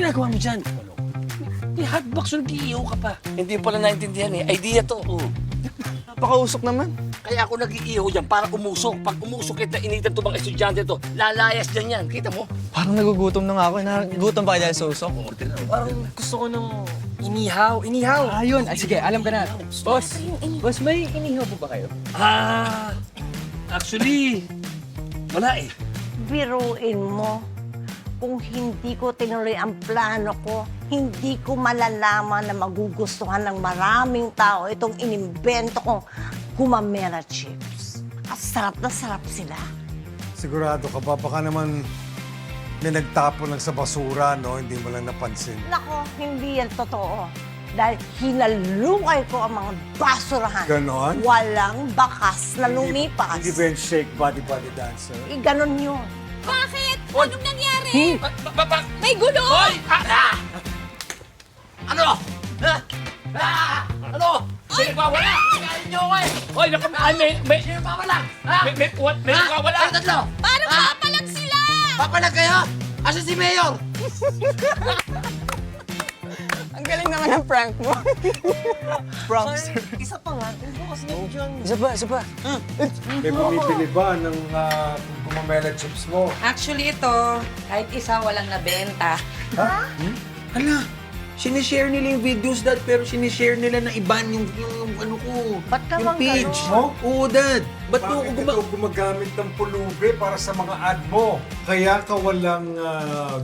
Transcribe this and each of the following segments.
ginagawa mo dyan? May hotbox yung nag-iihaw ka pa. Hindi pala naintindihan eh. Idea to. Napakausok naman. Kaya ako nag-iihaw dyan para umusok. Pag umusok kita, initan to mga estudyante to. Lalayas dyan yan. Kita mo? Parang nagugutom na nga ako. Nagugutom pa kayo dahil sa usok. Parang gusto ko ng inihaw. Inihaw. Ayun. Ay, sige, alam ka na. Boss, may inihaw po ba kayo? Actually, wala eh. Biruin mo. Kung hindi ko tinuloy ang plano ko, hindi ko malalaman na magugustuhan ng maraming tao itong inimbento kong gumamera chips. At sarap na sarap sila. Sigurado ka ba? Baka naman may nagtapon lang sa basura, no? Hindi mo lang napansin. Nako, hindi yan totoo. Dahil hinalukay ko ang mga basurahan. Ganon? Walang bakas na lumipas. Hindi ba yung shake body dancer? Ganon yun. Bakit? Anong nangyari? May gulo? Hoy! Ano? Ano? May nagwawala! Kinain niyo ako eh! Hoy, may nagwawala! May nagwawala! Ano tatlo? Parang papalag sila! Papalag kayo? Asa si Mayor? Ang galing naman ng prank mo. Prankster. Isa pa nga. Isa pa. May bumibili ba ng gumamela chips mo? Actually, ito, kahit isa walang nabenta. Hala, sinishare nila yung videos, Dad, pero sinishare nila na iban yung ano ko. Ba't yung naman page. ganon? Oo, Dad. Ba't mo ako Bakit ikaw gumagamit ng pulubi para sa mga ad mo? Kaya ka walang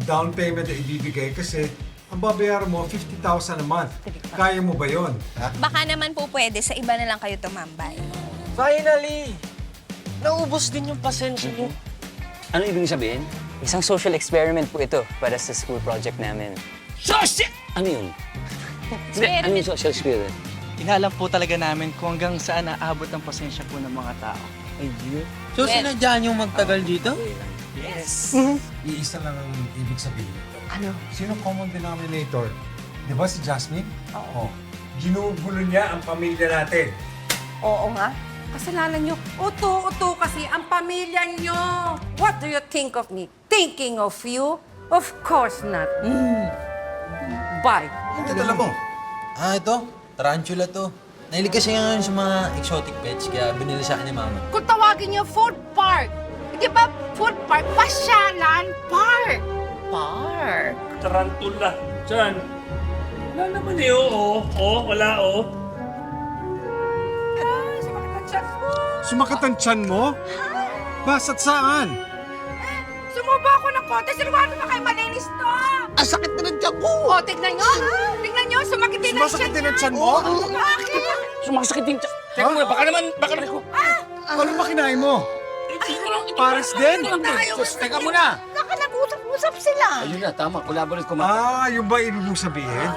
down payment na ibibigay kasi ang babayaran mo, 50,000 a month. Kaya mo ba yun? Baka naman po pwede, sa iba na lang kayo tumambay. Finally! Naubos din yung pasensya niyo. Ano ibig sabihin? Isang social experiment po ito para sa school project namin. Social! Ano yun? Hindi, ano yung social experiment? Inalam po talaga namin kung hanggang saan naabot ang pasensya po ng mga tao. Ay, Diyo. So, sinadya niyong magtagal dito? Yes. Iisa lang ang ibig sabihin nito. Ano? Sino common denominator? Di ba si Jasmine? Oo. Ginugulo niya ang pamilya natin. Oo nga. Kasalanan nyo, uto kasi ang pamilya nyo. What do you think of me? Thinking of you? Of course not. Bye. Ang dala mo. Ito. Tarantula to. Nahilig kasi ngayon sa mga exotic pets, kaya binili sa akin ni Mama. Kung tawagin nyo food park. Di ba food park? Pasyalan park. Park. Tarantula. Diyan. Wala naman eh, oo. Wala, Sumakat ang tiyan mo? Basta't saan? Sumubo ako ng konti. Sigurado na kayo malinis to. Ang sakit na ng tiyan ko! O, tignan nyo. Tignan nyo, sumakit din ang Sumasakit din ang tiyan mo? Bakit? Sumakasakit din. Teka muna, baka naman ko. Ano ba kinain mo? Pares din? Teka muna. Baka nag-usap-usap sila. Ayun na, tama. Collaborate ko Yung ba ibig mong sabihin?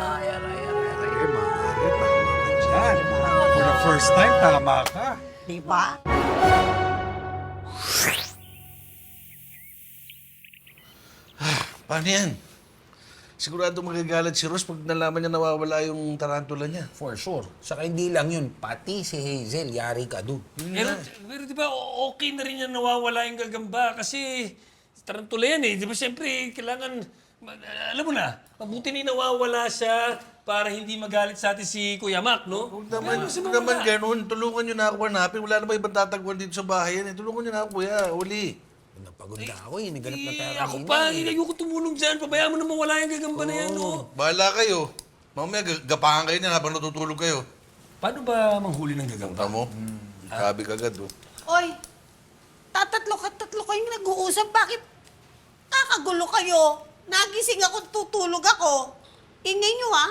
Maaari, tama ka dyan. For the first time, tama ka. Di ba? Paano yan? Sigurado magagalit si Rose pag nalaman niya nawawala yung tarantula niya. For sure. Saka hindi lang yun, pati si Hazel, yari ka doon. Pero di ba okay na rin yan nawawala yung gagamba kasi tarantula yan eh. Di ba siyempre kailangan, alam mo na, mabuti na nawawala siya para hindi magalit sa atin si Kuya Mac, no? Huwag naman ganun. Tulungan niyo na ako hanapin. Wala naman ibang tatagpuan dito sa bahay yan. Tulungan niyo na ako, Kuya. Uli. Napagod na ako eh, naganap na tayo Ako pa, ayoko tumulong dyan. Pabayaan mo na mawala yung gagamba na yan, no? Bahala kayo. Mamaya gapahan kayo niyan habang natutulog kayo. Paano ba manghuli ng gagamba? Tama mo? Sabi kagad, oh. Oy, tatlo kayong nag-uusap. Bakit kakagulo kayo? Nagising ako, tutulog ako. Ingay nyo, ha?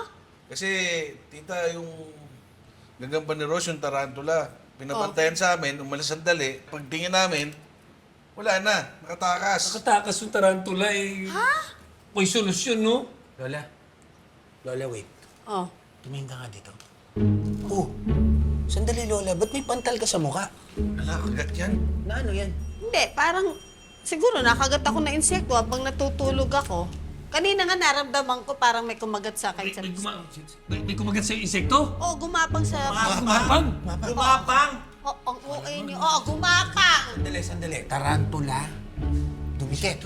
Kasi, tita, yung gagamba ni Rose, yung tarantula, pinabantayan sa amin, umalis sandali. Pagtingin namin, wala na, nakatakas. Nakatakas yung tarantula eh. Ha? May solusyon, no? Lola, wait. Oh. Tumingin ka nga dito. Oh, sandali, Lola. Ba't may pantal ka sa mukha? Wala, kagat yan. Na ano yan? Hindi, parang siguro nakagat ako na insekto habang natutulog ako. Kanina nga naramdaman ko parang may kumagat sa akin sa... May kumagat sa insekto? Oh, gumapang sa... Gumapang? Gumapang! Oh, ang uay niyo. Oh, gumapang! Sandali. Tarantula. Dumikit.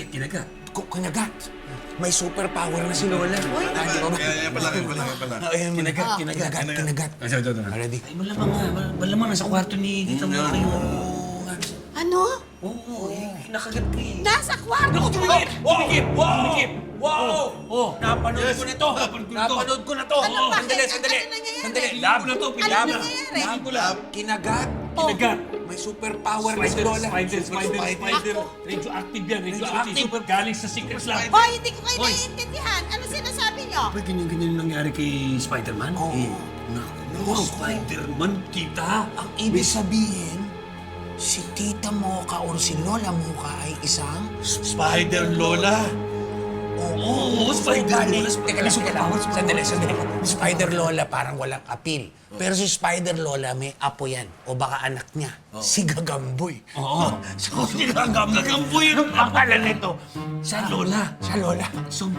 Kinagat. Kinagat. may superpower na si Lola. Kaya pala. Kinagat. Ready? Ay, malamang nasa kwarto ni Tita Mama kayo. Ano? Oo, nakagat ka eh. Nasa kwarto? Naku, tumikit! Wow! Oh, napanood ko na to! Napanood ko na to! Ano ba? Sandali. Sandali, lab na to, pinlab. Ano nangyayari? Lab ko lab. Kinagat. Kinagat. May superpower na si Lola. Spider. Radioactive yan, radioactive. Galing sa Secret Lab. Hoy, hindi ko kayo naiintindihan. Ano sinasabi niyo? Ba, ganyan nangyari kay Spider-Man? Oo. Naku, Spider-Man, tita. Ang ibig sabihin, si Tita Mocha or si Lola Mocha ay isang... Spider Lola. Oo, Spider-Man. Teka lang, sandali. Spider Lola parang walang appeal. Pero si Spider Lola may apo yan. O baka anak niya. Si Gagamboy. Oo. So, Gagamboy ang pangalan nito. Sa Lola. Sa Lola. So,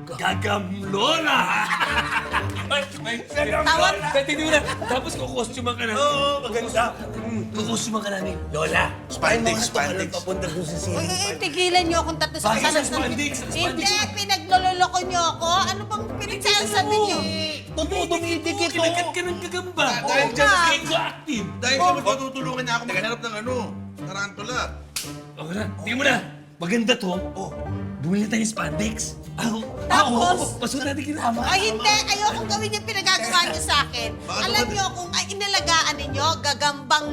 Gagamlola! Tawag. Hindi mo na. Tapos kukostuman ka na. Oo, maganda. Kukostuman ka na ni Lola. Spandex. Papunta doon sa Uy, tigilan niyo akong tatlo sa Bakit sa kasalas spandex? Sa Hindi, spandex? pinaglololoko niyo ako. Ano bang pinagsasabi niyo? Totoo, dumidikit. Kinagat ka ng gagamba. Dahil dyan, Radioactive. dahil sa magtutulungan niya ako maghanap ng tarantula. Okay na. Tingnan mo na. Maganda to. Oh. Bumili tayo ng spandex. Tapos? Pasok natin kinama. Ay, hindi. Ayokong gawin yung pinagagawa niyo sa akin. Alam niyo kung inalagaan ninyo, gagambang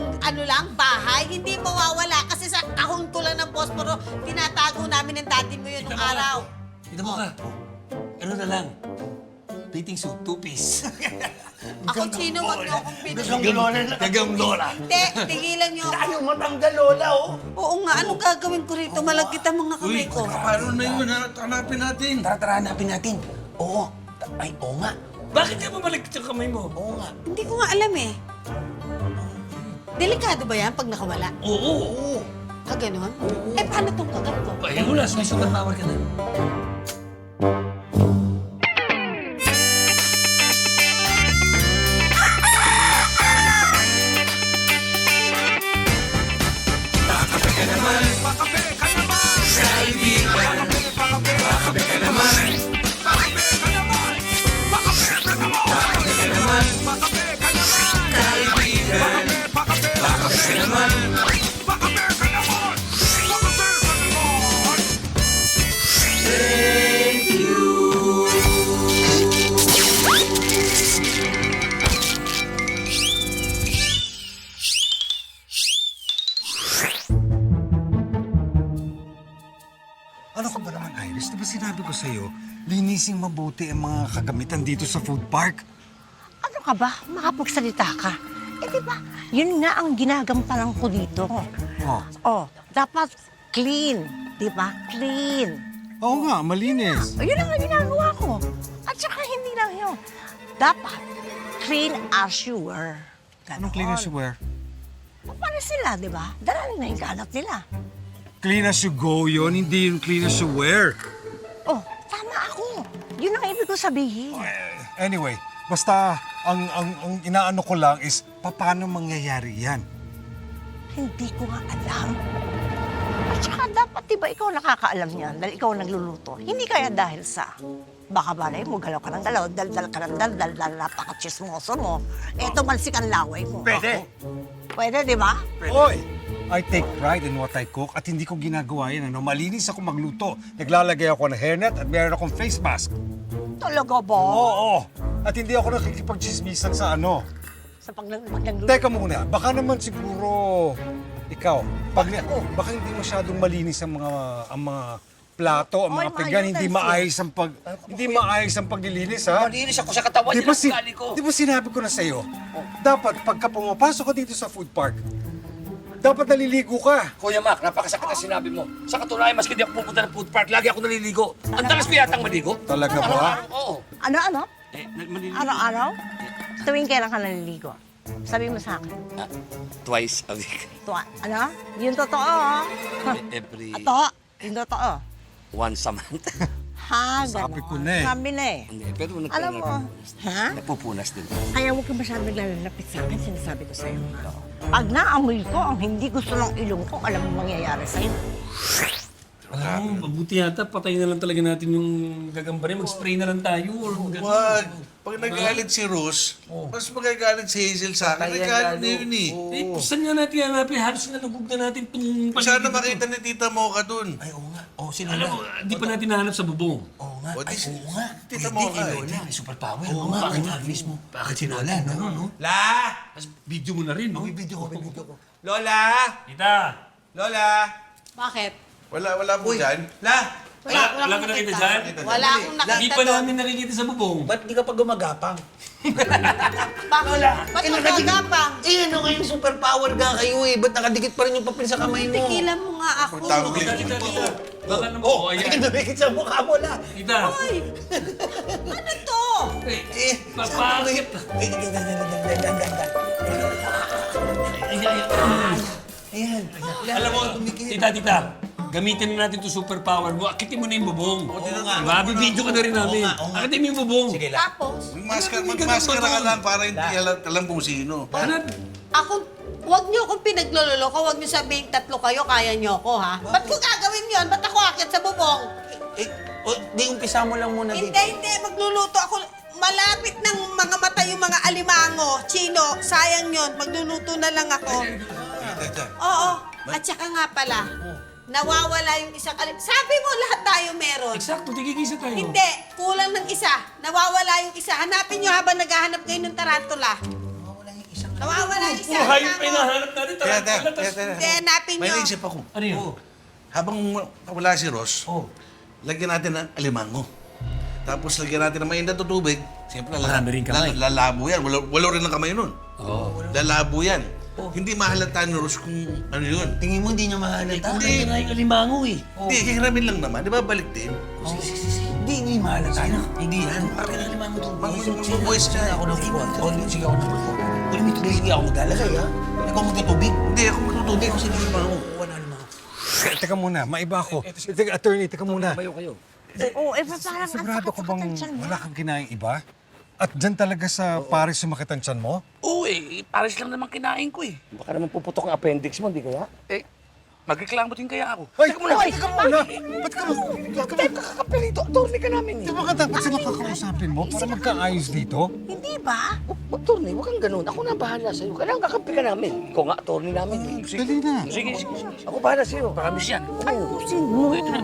bahay, hindi mawawala. Kasi sa kahuntulan ng posporo, tinatago namin ng daddy mo yun nung araw. Kita mo ka. Ano na lang? Dating suit, 2-piece. Ako sino, wag niyo akong pinag- Gagamlola. Hindi, tigilan niyo ako. Ayaw matanggal, Lola, oh! Oo nga, anong gagawin ko rito? Malagkit ang mga kamay ko. Paano na yun? Hanapin natin. Tara, hanapin natin. Oo. Ay, oo nga. Bakit ka mamalagkit yung kamay mo? Oo nga. Hindi ko nga alam eh. Delikado ba yan pag nakawala? Oo. Ah, ganun? Eh, paano tong kagat ko? Ay, wala. May superpower ka na. Ano ka ba naman, Iris? Di ba sinabi ko sa'yo, linising mabuti ang mga kagamitan dito sa food park? Ano ka ba? Makapagsalita ka. Eh, di ba? Yun nga ang ginagampanan ko dito. Oh, dapat clean. Di ba? Clean. Oo nga, malinis. Yun ang ginagawa ko. At saka hindi lang yun. Dapat clean as you were. Ganon. Anong clean as you wear? Paano sila, di ba? Dala na yung kalat nila. Clean as you go yun, hindi yung clean as you wear. Oh, tama ako. Yun ang ibig ko sabihin. Anyway, basta ang inaano ko lang is paano mangyayari yan? Hindi ko nga alam. At saka dapat, di ba, ikaw nakakaalam niyan dahil ikaw nagluluto. Hindi kaya dahil sa baka balay mo, galaw ka ng galaw, daldal ka ng daldal, napaka-chismoso mo. Eto, malsik ang laway mo. Pwede. Pwede, di ba? Oy! I take pride in what I cook at hindi ko ginagawa yan. Ano? Malinis ako magluto. Naglalagay ako ng hairnet at meron akong face mask. Talaga ba? Oo. At hindi ako nakikipagchismisan sa ano. Sa pagluluto. Teka muna, baka naman siguro ikaw, baka hindi masyadong malinis ang mga plato, ang Oy, mga pinggan, hindi maayos ang paglilinis, ha? Malinis ako sa katawan Di niya ba, ng ugali ko. di ba sinabi ko na sa'yo, dapat pagka pumapasok ka dito sa food park, dapat naliligo ka. Kuya Mac, napakasakit na sinabi mo. Sa katunayan, maski di ako pupunta ng food park, lagi ako naliligo. Ang talas ko yatang maligo. Talaga ba? Oo. Ano? Araw-araw? Tuwing kailan ka naliligo? Sabi mo sa akin. Twice a week. Ano? Yung totoo. Every Ato, yung totoo. once a month. Ha, Sabi gano'n. ko na eh. Sabi na eh. Hindi, pero Alam mo, ha? napupunas din. Kaya huwag ka masyadong naglalapit sa akin, sinasabi ko sa'yo. Pag naamoy ko ang hindi gusto ng ilong ko, alam mo mangyayari sa'yo. Alam mo, mabuti yata, patay na lang talaga natin yung gagamba rin. Mag-spray na lang tayo or mag-ano. Wag. Pag nagalit si Rose, mas magagalit si Hazel sa akin. Nagkano na yun eh. Eh, saan nga natin hanapin? Halos nalugog na natin itong Sana paligid makita ni Tita Mocha dun. Ay, oo nga. Oo, si Alam Lola. mo, di pa natin nahanap sa bubong. Oo nga. O, Ay, di- oo nga. Tita Pwede, Mocha, eh, eh. Lola, may superpower. Oo nga, bakit nga. nga mismo? Bakit Si Lola, no? La! Tapos video mo na rin, no? May video ko. Lola! Tita! Lola! Bakit? Wala po dyan. La! Wala ka nakita dyan? Wala akong nakita Hindi pa namin nakikita sa bubong. Ba't di ka pa gumagapang? Bakit? Ba't magagapang? Eh, ano kayong superpower ka kayo eh? Ba't nakadikit pa rin yung papel sa kamay mo? Tikilan mo nga ako. Tawag Tita, yun. tita. Baka naman Oh, po, ay, ayan. dumikit sa mukha mo, La! Tita! Ano to? Eh, papakit. Ayan. Alam mo, tita, gamitin na natin itong superpower mo. Akitin mo na yung bubong. Diba? Bibidyo ka na rin namin. Oo nga. Akitin mo yung bubong. Sige, La. Tapos, Magmaskara ka lang para hindi alam kung sino. Hanap. ako, wag niyo akong pinagloloko. Wag niyo sabihin tatlo kayo, kaya niyo ako, ha? Ba't ko gagawin yun? Ba't ako akit sa bubong? Eh, di umpisa mo lang muna dito. Hindi. Magluluto ako. Malapit ng mga mata yung mga alimango. Chino, sayang yun. Magluluto na lang ako. Oo. At saka nga pala, nawawala yung isang Sabi mo, lahat tayo meron. Eksakto, tigigisa tayo. Hindi, kulang ng isa. Nawawala yung isa. Hanapin nyo habang naghahanap kayo ng tarantula. Nawawala yung isa. Puro hayop ay nahanap natin. Teka, Tarantula, tas- Hindi, hanapin May nyo. naisip ako. Ano yun? Habang wala si Ross, lagyan natin ng alimango. Tapos lagyan natin ng mainit na tubig. Siyempre, Marami rin kamay. lalabo yan. Wala rin ng kamay nun. Lalabo yan. Hindi mahalata ni Ross kung ano yun. Tingin mo hindi niya mahalata? Hindi. Ay, alimango eh. Hindi, hihiramin lang naman. Di ba balik din? Hindi mahalata. Hindi yan. Bakit ang limang ito? Mag-voice ka. Ako na po. Sige ako na po. Uy, may tubig. Hindi ako maglalagay, ha? Ikaw magtutubig. Hindi, ako magtutubig. Ako sige limang. Wala limang. Teka muna, maiba ako. Teka, attorney, teka muna. Kayo. Oo, parang Sigurado ka bang ang sakit-sakit ang tiyan mo. wala kang kinaing iba? At dyan talaga sa Paris sumakit ang tiyan mo? Oo pares lang naman kinain ko eh. Baka naman puputok ang appendix mo, di kaya? Eh, magreklamo din kaya ako. Ay, Teka muna. teka muna! Ba't ka Tayo kakakapelito, attorney ka namin eh. Di ba ka dapat sila kakausapin mo para magkaayos dito? Hindi ba? Attorney, huwag kang ganun. Ako na bahala sa'yo. Kailangan kakampi ka namin. Ikaw nga, attorney namin eh. Dali na. Sige. Ako bahala sa'yo. Promise yan. Ayusin mo. Ito na.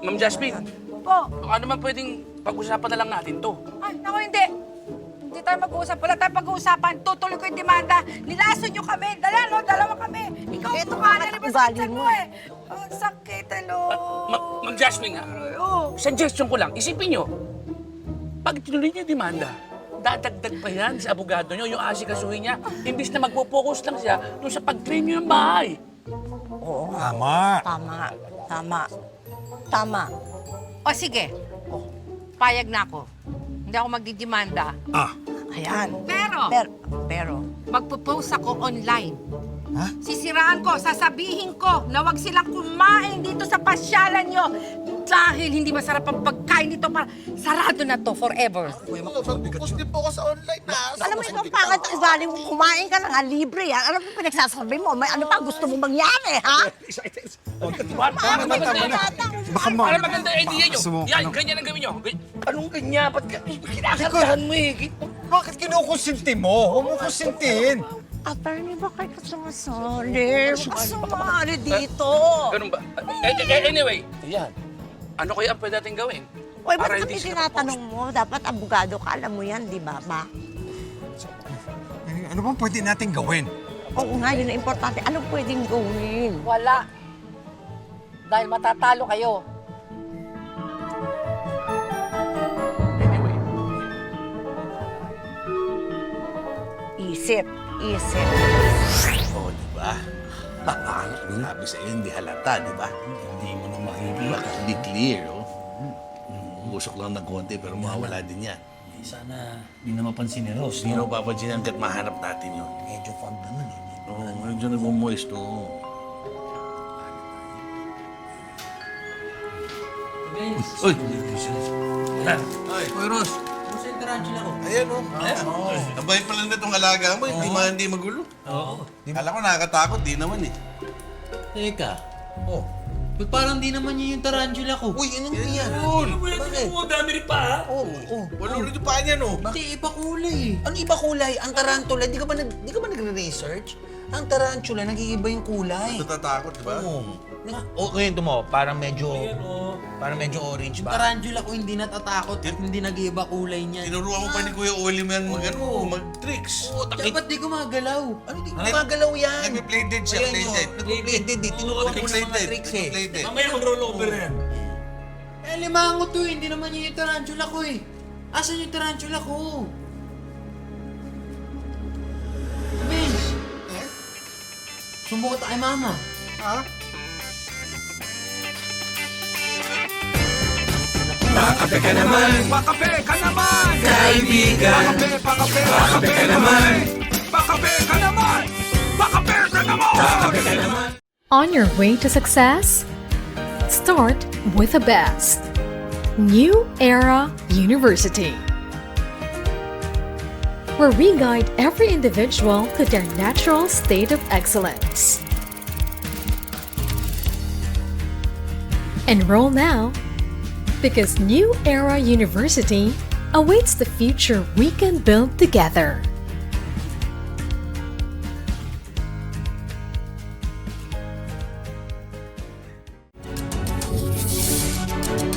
Ma'am Jasmine, Po. baka naman pwedeng pag-usapan na lang natin to. Ay, naku, hindi. Hindi tayo mag-uusap. Wala tayong pag-uusapan. Tutuloy ko yung demanda. Nilaso nyo kami. Dalawa kami. Ikaw, Ito tumahan bakit na ang ba ugali sa mo? mo eh? Oh, sakit, hello. Ma'am Jasmine nga, suggestion ko lang, isipin nyo, pag tinuloy niyo yung demanda, dadagdag pa yan sa abogado nyo, yung asikasuhin niya, imbis na magpo-focus lang siya doon sa pag-claim nyo ng bahay. Tama. Tama. O sige, payag na ako. Hindi ako magdidemanda. Ayan. Pero, magpo-post ako online. Ha? Sisiraan ko, sasabihin ko na wag silang kumain dito sa pasyalan nyo dahil hindi masarap ang pagkain dito. Sarado na to forever. Alam mo, ikaw pangit ang ugali mo. Kumain ka na nga, libre yan. Alam mo, pinagsasabi mo, may ano pa gusto mo mangyari, ha? Baka ma... Para maganda idea nyo. Gusto mo, Yan, ano? ganyan ang gawin nyo. Anong ganyan? Ba't kinakargahan mo eh? Bakit kinukonsinti mo? Huwag mo konsintihin. Attorney, bakit ka sumasali? Huwag ka sumali dito. Ganun ba? Anyway, yan. Ano kaya ang pwede natin gawin? Uy, ba't Para kami hindi sila tinatanong mo? Dapat abogado ka, alam mo yan, di ba, ba? Ano bang pwede natin gawin? Oo nga, yun ang importante. Anong pwedeng gawin? Wala. Dahil matatalo kayo. Anyway, Isip. Oo, di ba? Sabi sa'yo, hindi halata, di ba? Hindi mo na makikita. Hindi clear, oh. Usok lang ng konti, pero mawawala din yan. Sana hindi na mapansin ni Ross. Hindi na papansin yan kahit mahanap natin yun. Medyo fog naman eh. Oo, medyo nag-moist, oo. Uy! Uy, Ross. Kumusta yung tarantula ko? Ayan, oh. Abay pala na itong alaga mo, hindi magulo. Oo. Alam ko nakakatakot, di naman eh. Teka. Ba't parang di naman yun yung tarantula ko? Uy, ano yan? Ano ba yan? Ang dami rin pa, ha? Wala rin yung paa niyan, oh. Hindi, iba kulay eh. Ano iba kulay? Ang tarantula, di ka ba nagre-research? Ang tarantula, nag-iiba yung kulay. Natatakot, di ba? Ngayon mo, parang medyo orange Yung ba? tarantula ko hindi natatakot at hindi nag-iiba kulay niya. Tinuruan ko pa ni Kuya Oli man mag-tricks. Dapat di gumagalaw. Ano di gumagalaw yan? Nag-play dead siya, play dead. Nag-play dead eh. Tinuruan ko ng mga tricks eh. Play dead. Mamaya mag-roll over yan. Eh, limango to eh. Hindi naman yun yung tarantula ko eh. Asan yung tarantula ko? Vince! Sumbong ka kay mama. Ha? On your way to success? Start with the best. New Era University, where we guide every individual to their natural state of excellence. Enroll now, because New Era University awaits the future we can build together.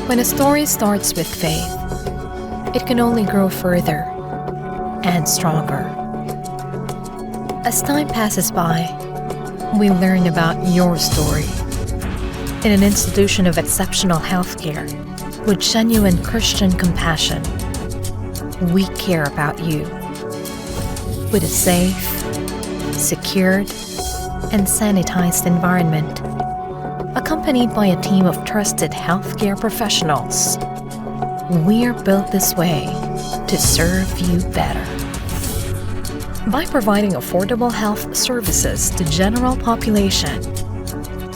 When a story starts with faith, it can only grow further and stronger. As time passes by, we learn about your story. In an institution of exceptional healthcare, with genuine Christian compassion, we care about you. With a safe, secured, and sanitized environment, accompanied by a team of trusted healthcare professionals, we are built this way to serve you better. By providing affordable health services to general population,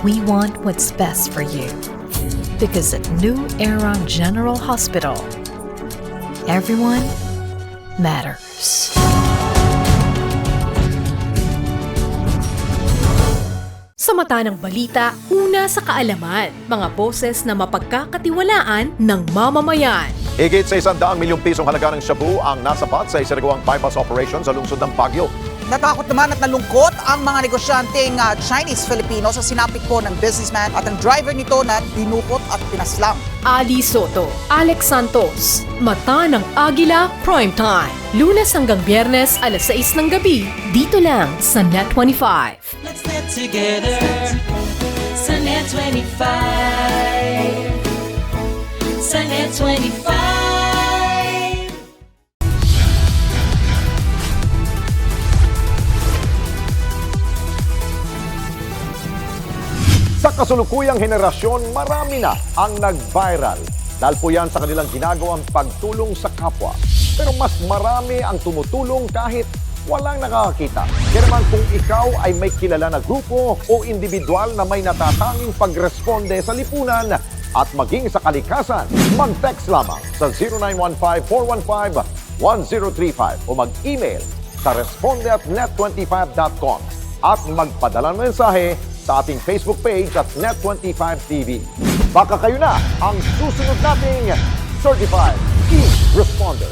we want what's best for you. Because at New Era General Hospital, everyone matters. Sa mata ng balita, una sa kaalaman, mga boses na mapagkakatiwalaan ng mamamayan. Higit sa 100 milyong pisong halaga ng shabu ang nasapat sa isinagawang bypass operation sa lungsod ng Baguio. Natakot naman at nalungkot ang mga negosyanteng Chinese-Filipino sa sinapit po ng businessman at ang driver nito na dinukot at pinaslang. Ali Soto, Alex Santos, Mata ng Agila Primetime. Lunes hanggang Biyernes, alas 6 ng gabi, dito lang sa Net25. Let's get together sa Net25. Sa Net25. Sa kasulukuyang henerasyon, marami na ang nag-viral. Dahil po yan sa kanilang ginagawang pagtulong sa kapwa. Pero mas marami ang tumutulong kahit walang nakakakita. Kaya naman kung ikaw ay may kilala na grupo o individual na may natatanging pagresponde sa lipunan at maging sa kalikasan, mag-text lamang sa 0915-415-1035 o mag-email sa responde@net25.com at magpadala ng mensahe sa ating Facebook page at Net25TV. Baka kayo na ang susunod nating Certified E-Responder.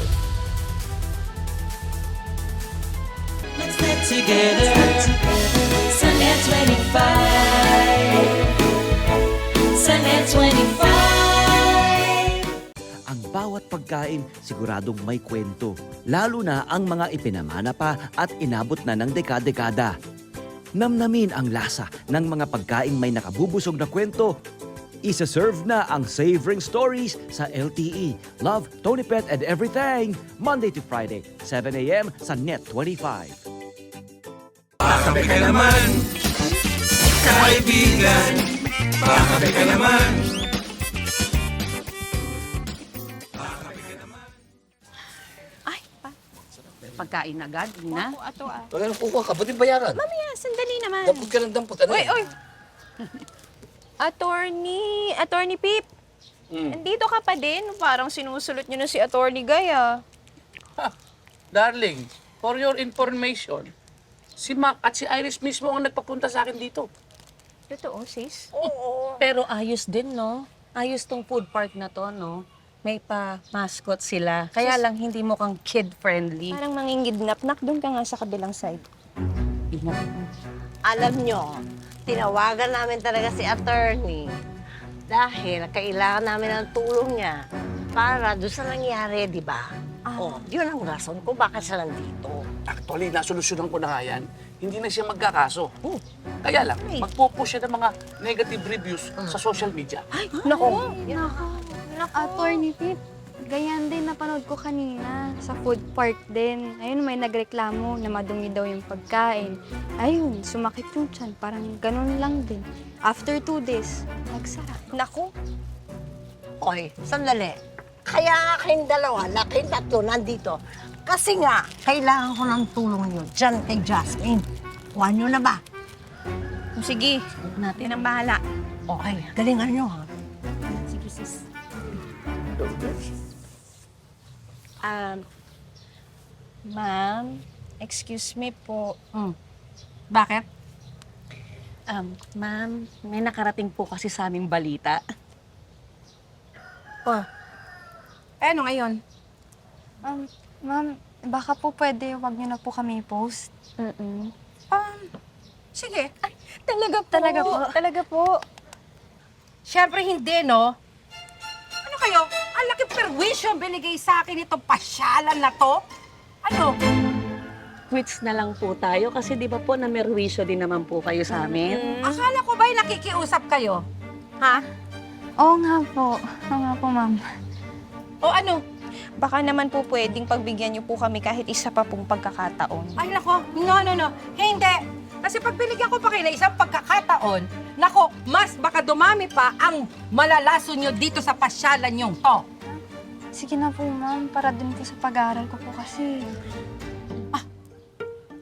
Let's get together sa Net25. Sa Net25. Ang bawat pagkain siguradong may kwento, lalo na ang mga ipinamana pa at inabot na ng dekada-dekada. Namnamin ang lasa ng mga pagkaing may nakabubusog na kwento. Isa-serve na ang Savoring Stories sa LTE. Love, Tony Pet and Everything. Monday to Friday, 7 a.m. sa Net25. Pakabe ka naman, kaibigan. Pakabe ka naman. Pagkain agad, na? Pag kukuha ka, ba't yung bayaran? Mamaya, sandali naman. Dampot ka ng dampot. Ano yan? Attorney Pip, nandito ka pa din. Parang sinusulot niyo na si Attorney Guy, ah. Darling, for your information, si Mac at si Iris mismo ang nagpapunta sa akin dito. Totoo, sis? Oo. Pero ayos din, no? Ayos tong food park na to, no? May pa-mascot sila. Kaya lang hindi mo kang kid-friendly. Parang mangingidnap-nak. Doon ka nga sa kabilang side. Alam nyo, tinawagan namin talaga si attorney dahil kailangan namin ng tulong niya para doon sa nangyari, di ba? Oh, yun ang rason kung bakit siya nandito. Actually, nasolusyonan ko na nga yan. Hindi na siya magkakaso. Kaya lang, magpo-post siya ng mga negative reviews sa social media. Naku! Attorney Pip, ganyan din napanood ko kanina sa food park din. Ayun, may nagreklamo na madumi daw yung pagkain. Ayun, sumakit yung tiyan. Parang ganun lang din. After 2 days, nagsara. Naku! Okay, sandali. Kaya nga kayong dalawa, na kayong tatlo nandito. Kasi nga, kailangan ko ng tulong niyo dyan kay Jasmine. Kuha niyo na ba? Sige, natin ang bahala. Okay, galingan niyo ha. Sige, sis. Ma'am, excuse me po. Bakit? Ma'am, may nakarating po kasi sa aming balita. Ano ngayon? Ma'am, baka po pwede wag niyo na po kami i-post. Sige. Talaga po. Talaga po. Talaga po. Siyempre hindi, no? Ano kayo? Ang laki perwisyo binigay sa akin itong pasyalan na to. Ano? Quits na lang po tayo kasi di ba po na merwisyo din naman po kayo sa amin? Akala ko ba'y nakikiusap kayo? Ha? Oo nga po. Oo nga po, ma'am. O ano? Baka naman po pwedeng pagbigyan niyo po kami kahit isa pa pong pagkakataon. Ay, nako. No. Hindi. Kasi pag binigyan ko pa kayo ng isang pagkakataon, nako, mas baka dumami pa ang malalaso nyo dito sa pasyalan nyo to. Sige na po, ma'am. Para din po sa pag-aaral ko po kasi.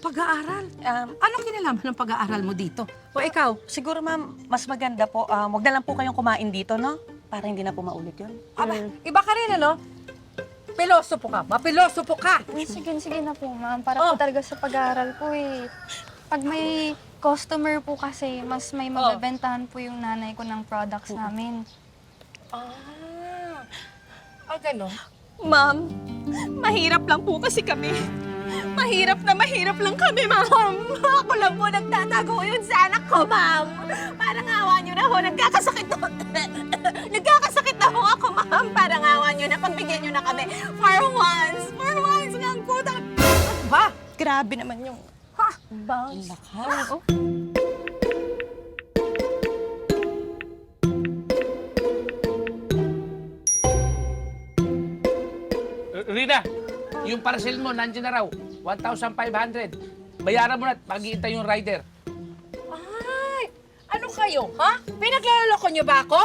Pag-aaral? Anong kinalaman ng pag-aaral mo dito? O ikaw? Siguro ma'am, mas maganda po, wag na lang po kayong kumain dito, no? Para hindi na po maulit yun. Aba, iba ka rin, ano? Pilosopo ka. Mapilosopo ka. Sige na po, ma'am. Para po talaga sa pag-aaral ko eh. Pag may customer po kasi, mas may mabebentahan po yung nanay ko ng products namin. Gano'n? Ma'am, mahirap lang po kasi kami. Mahirap lang kami, ma'am. Ako lang po nagtatago yun sa anak ko, ma'am. Parang awa niyo na ho, nagkakasakit na ho ako, ma'am. Parang awa niyo na, pagbigyan niyo na kami. For once nga po. Ba? Grabe naman yung... Bounce. Lakas. Rina, yung parcel mo, nandiyan na raw. 1,500. Bayaran mo na at mag-iintay yung rider. Ay, ano kayo, ha? Pinaglaloko niyo ba ako?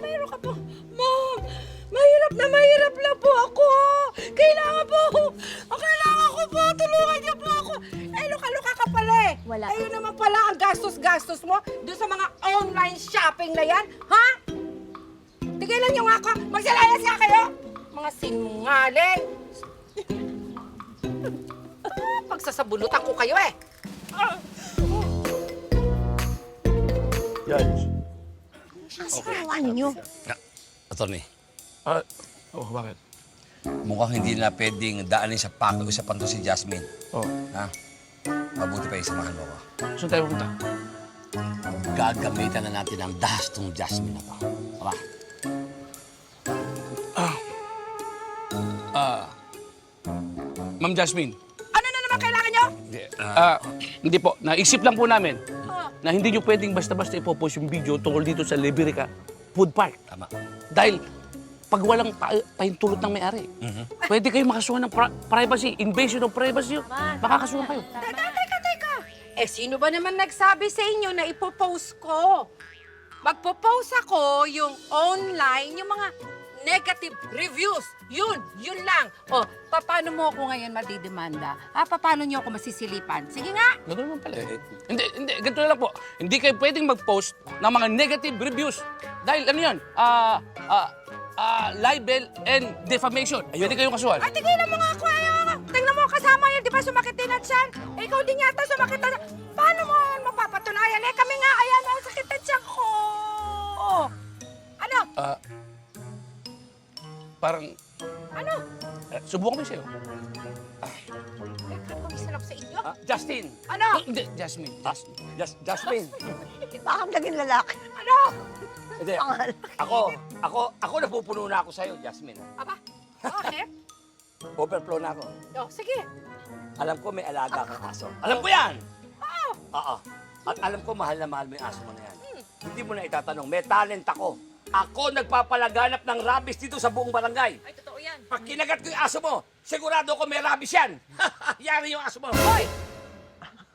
Mayroon ka po. Ma'am, mahirap na po ako. Kailangan ko po. Tulungan niyo po ako. Eh, luka-luka ka pala eh. Wala. Ayun naman pala ang gastos-gastos mo doon sa mga online shopping na yan, ha? Tigilan niyo nga ako. Magsalayas nga kayo. Mga sinungaling. Pagsasabunutan ko kayo eh. Judge. Sinawa ninyo. Attorney, Bakit? mukhang hindi na pwedeng daanin sa pag-usapan to si Jasmine. Ha? Mabuti pa isamahan mo ko. Saan tayo pupunta? Gagamitan na natin ang dahas tong Jasmine na to. Tama? Ma'am Jasmine. Ano na naman kailangan niyo? Hindi po. Naisip lang po namin na hindi nyo pwedeng basta-basta ipopost yung video tungkol dito sa Liberica Food Park. Tama. Dahil pag walang pahintulot ng may-ari, pwede kayo makasuhan ng privacy, invasion of privacy. Makakasuhan kayo. Teka. Eh, sino ba naman nagsabi sa inyo na ipopost ko? Magpo-post ako yung online, yung mga negative reviews. Yun lang. O, paano mo ako ngayon madidemanda? Paano niyo ako masisilipan? Sige nga. Ganun naman pala. Hindi, ganito na lang po. Hindi kayo pwedeng mag-post ng mga negative reviews. Dahil ano yan? Libel and defamation. Pwede kayong kasuhan. Tigilan mo nga ako. Tingnan mo, kasama yan. Di ba sumakit din ang tiyan. Eh, ikaw din yata sumakit ang... Paano mo mapapatunayan? Eh, kami nga, ayan, ang sakit ang tiyan ko. Ano? Parang, Ano? subukan mo sa'yo. Pawisan ako sa inyo. Justin! Ano? Hindi, Jasmine. Jasmine. Bakit naging lalaki? Ano? Hindi, ako napupuno na ako sa'yo, Jasmine. Aba, bakit? Overflow na ako. Oh, sige. Alam ko may alaga kang aso. Alam ko yan! Oo. Oo. At alam ko mahal na mahal mo yung aso mo na yan. Hindi mo na itatanong, may talent ako. Ako nagpapalaganap ng rabies dito sa buong barangay. Ay, totoo yan. Pag kinagat ko yung aso mo, sigurado ko may rabies yan. Yari yung aso mo. Hoy!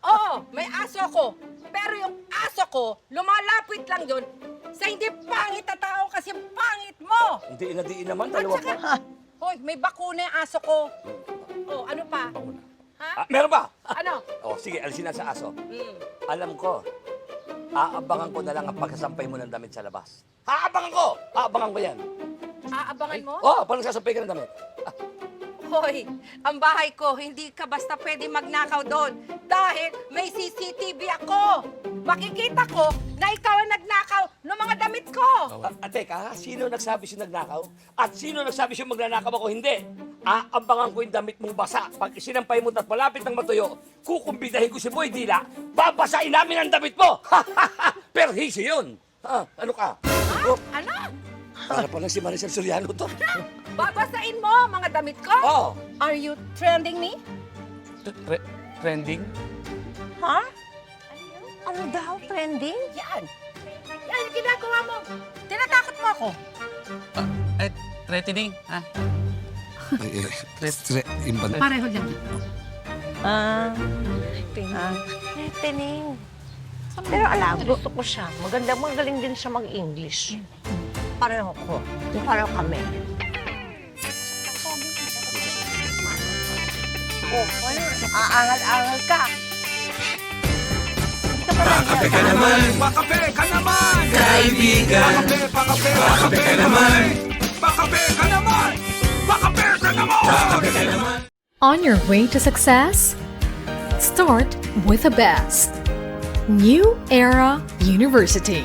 Oo, may aso ko. Pero yung aso ko, lumalapit lang yun sa hindi pangit na tao kasi pangit mo. Hindi naman, At dalawa saka, pa. hoy, may bakuna yung aso ko. Oh, ano pa? Ha? Meron ba? Ano? Oh, sige, alisin na sa aso. Hmm. Alam ko, aabangan ko na lang ang pagkasampay mo ng damit sa labas. Aabangan ko! Aabangan ko yan. Aabangan mo? Oh, parang sasampay ka ng damit. Hoy, ang bahay ko, hindi ka basta pwede magnakaw doon. Dahil may CCTV ako. Makikita ko na ikaw ang nagnakaw ng mga damit ko. Teka, sino nagsabi siya nagnakaw? At sino nagsabi siya magnanakaw ako? Hindi. Aabangan ko yung damit mong basa. Pag sinampay mo at malapit ng matuyo, kukumbidahin ko si Boy Dila, babasain namin ang damit mo! Perhisyo yun! Ano ka? Ano? Para pa lang si Maricel Soriano to. Babasain mo mga damit ko? Oo. Are you trending me? Trending? Ha? Ano daw? Trending? Yan. Yan ang ginagawa mo. Tinatakot mo ako. Threatening? Ha? Pareho lang. Threatening. Pero alam, gusto ko siya. Magaling din siya mag-English. Pareho ko. Pareho kami. Oh, ano? Aangal-angal ka. Pakape ka naman! Pakape ka naman! Kaibigan! Pakape ka naman! Pakape ka naman! Pakape ka naman! Pakape ka naman! On your way to success? Start with the best. New Era University,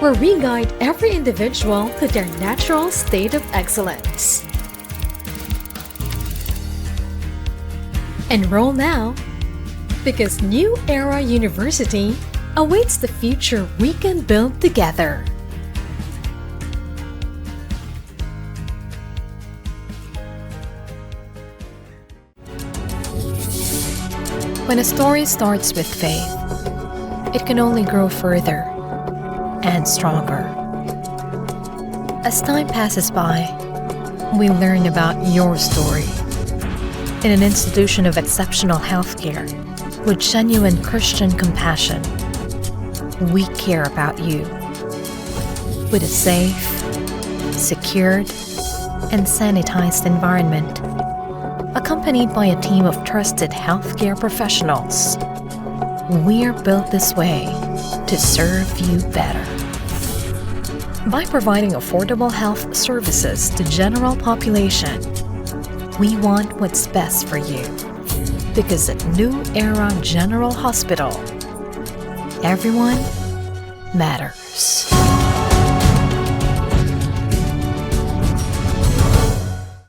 where we guide every individual to their natural state of excellence. Enroll now, because New Era University awaits the future we can build together. When a story starts with faith, it can only grow further and stronger. As time passes by, we learn about your story. In an institution of exceptional healthcare, with genuine Christian compassion, we care about you. With a safe, secured, and sanitized environment, accompanied by a team of trusted healthcare professionals, we're built this way to serve you better. By providing affordable health services to general population, we want what's best for you. Because at New Era General Hospital, everyone matters.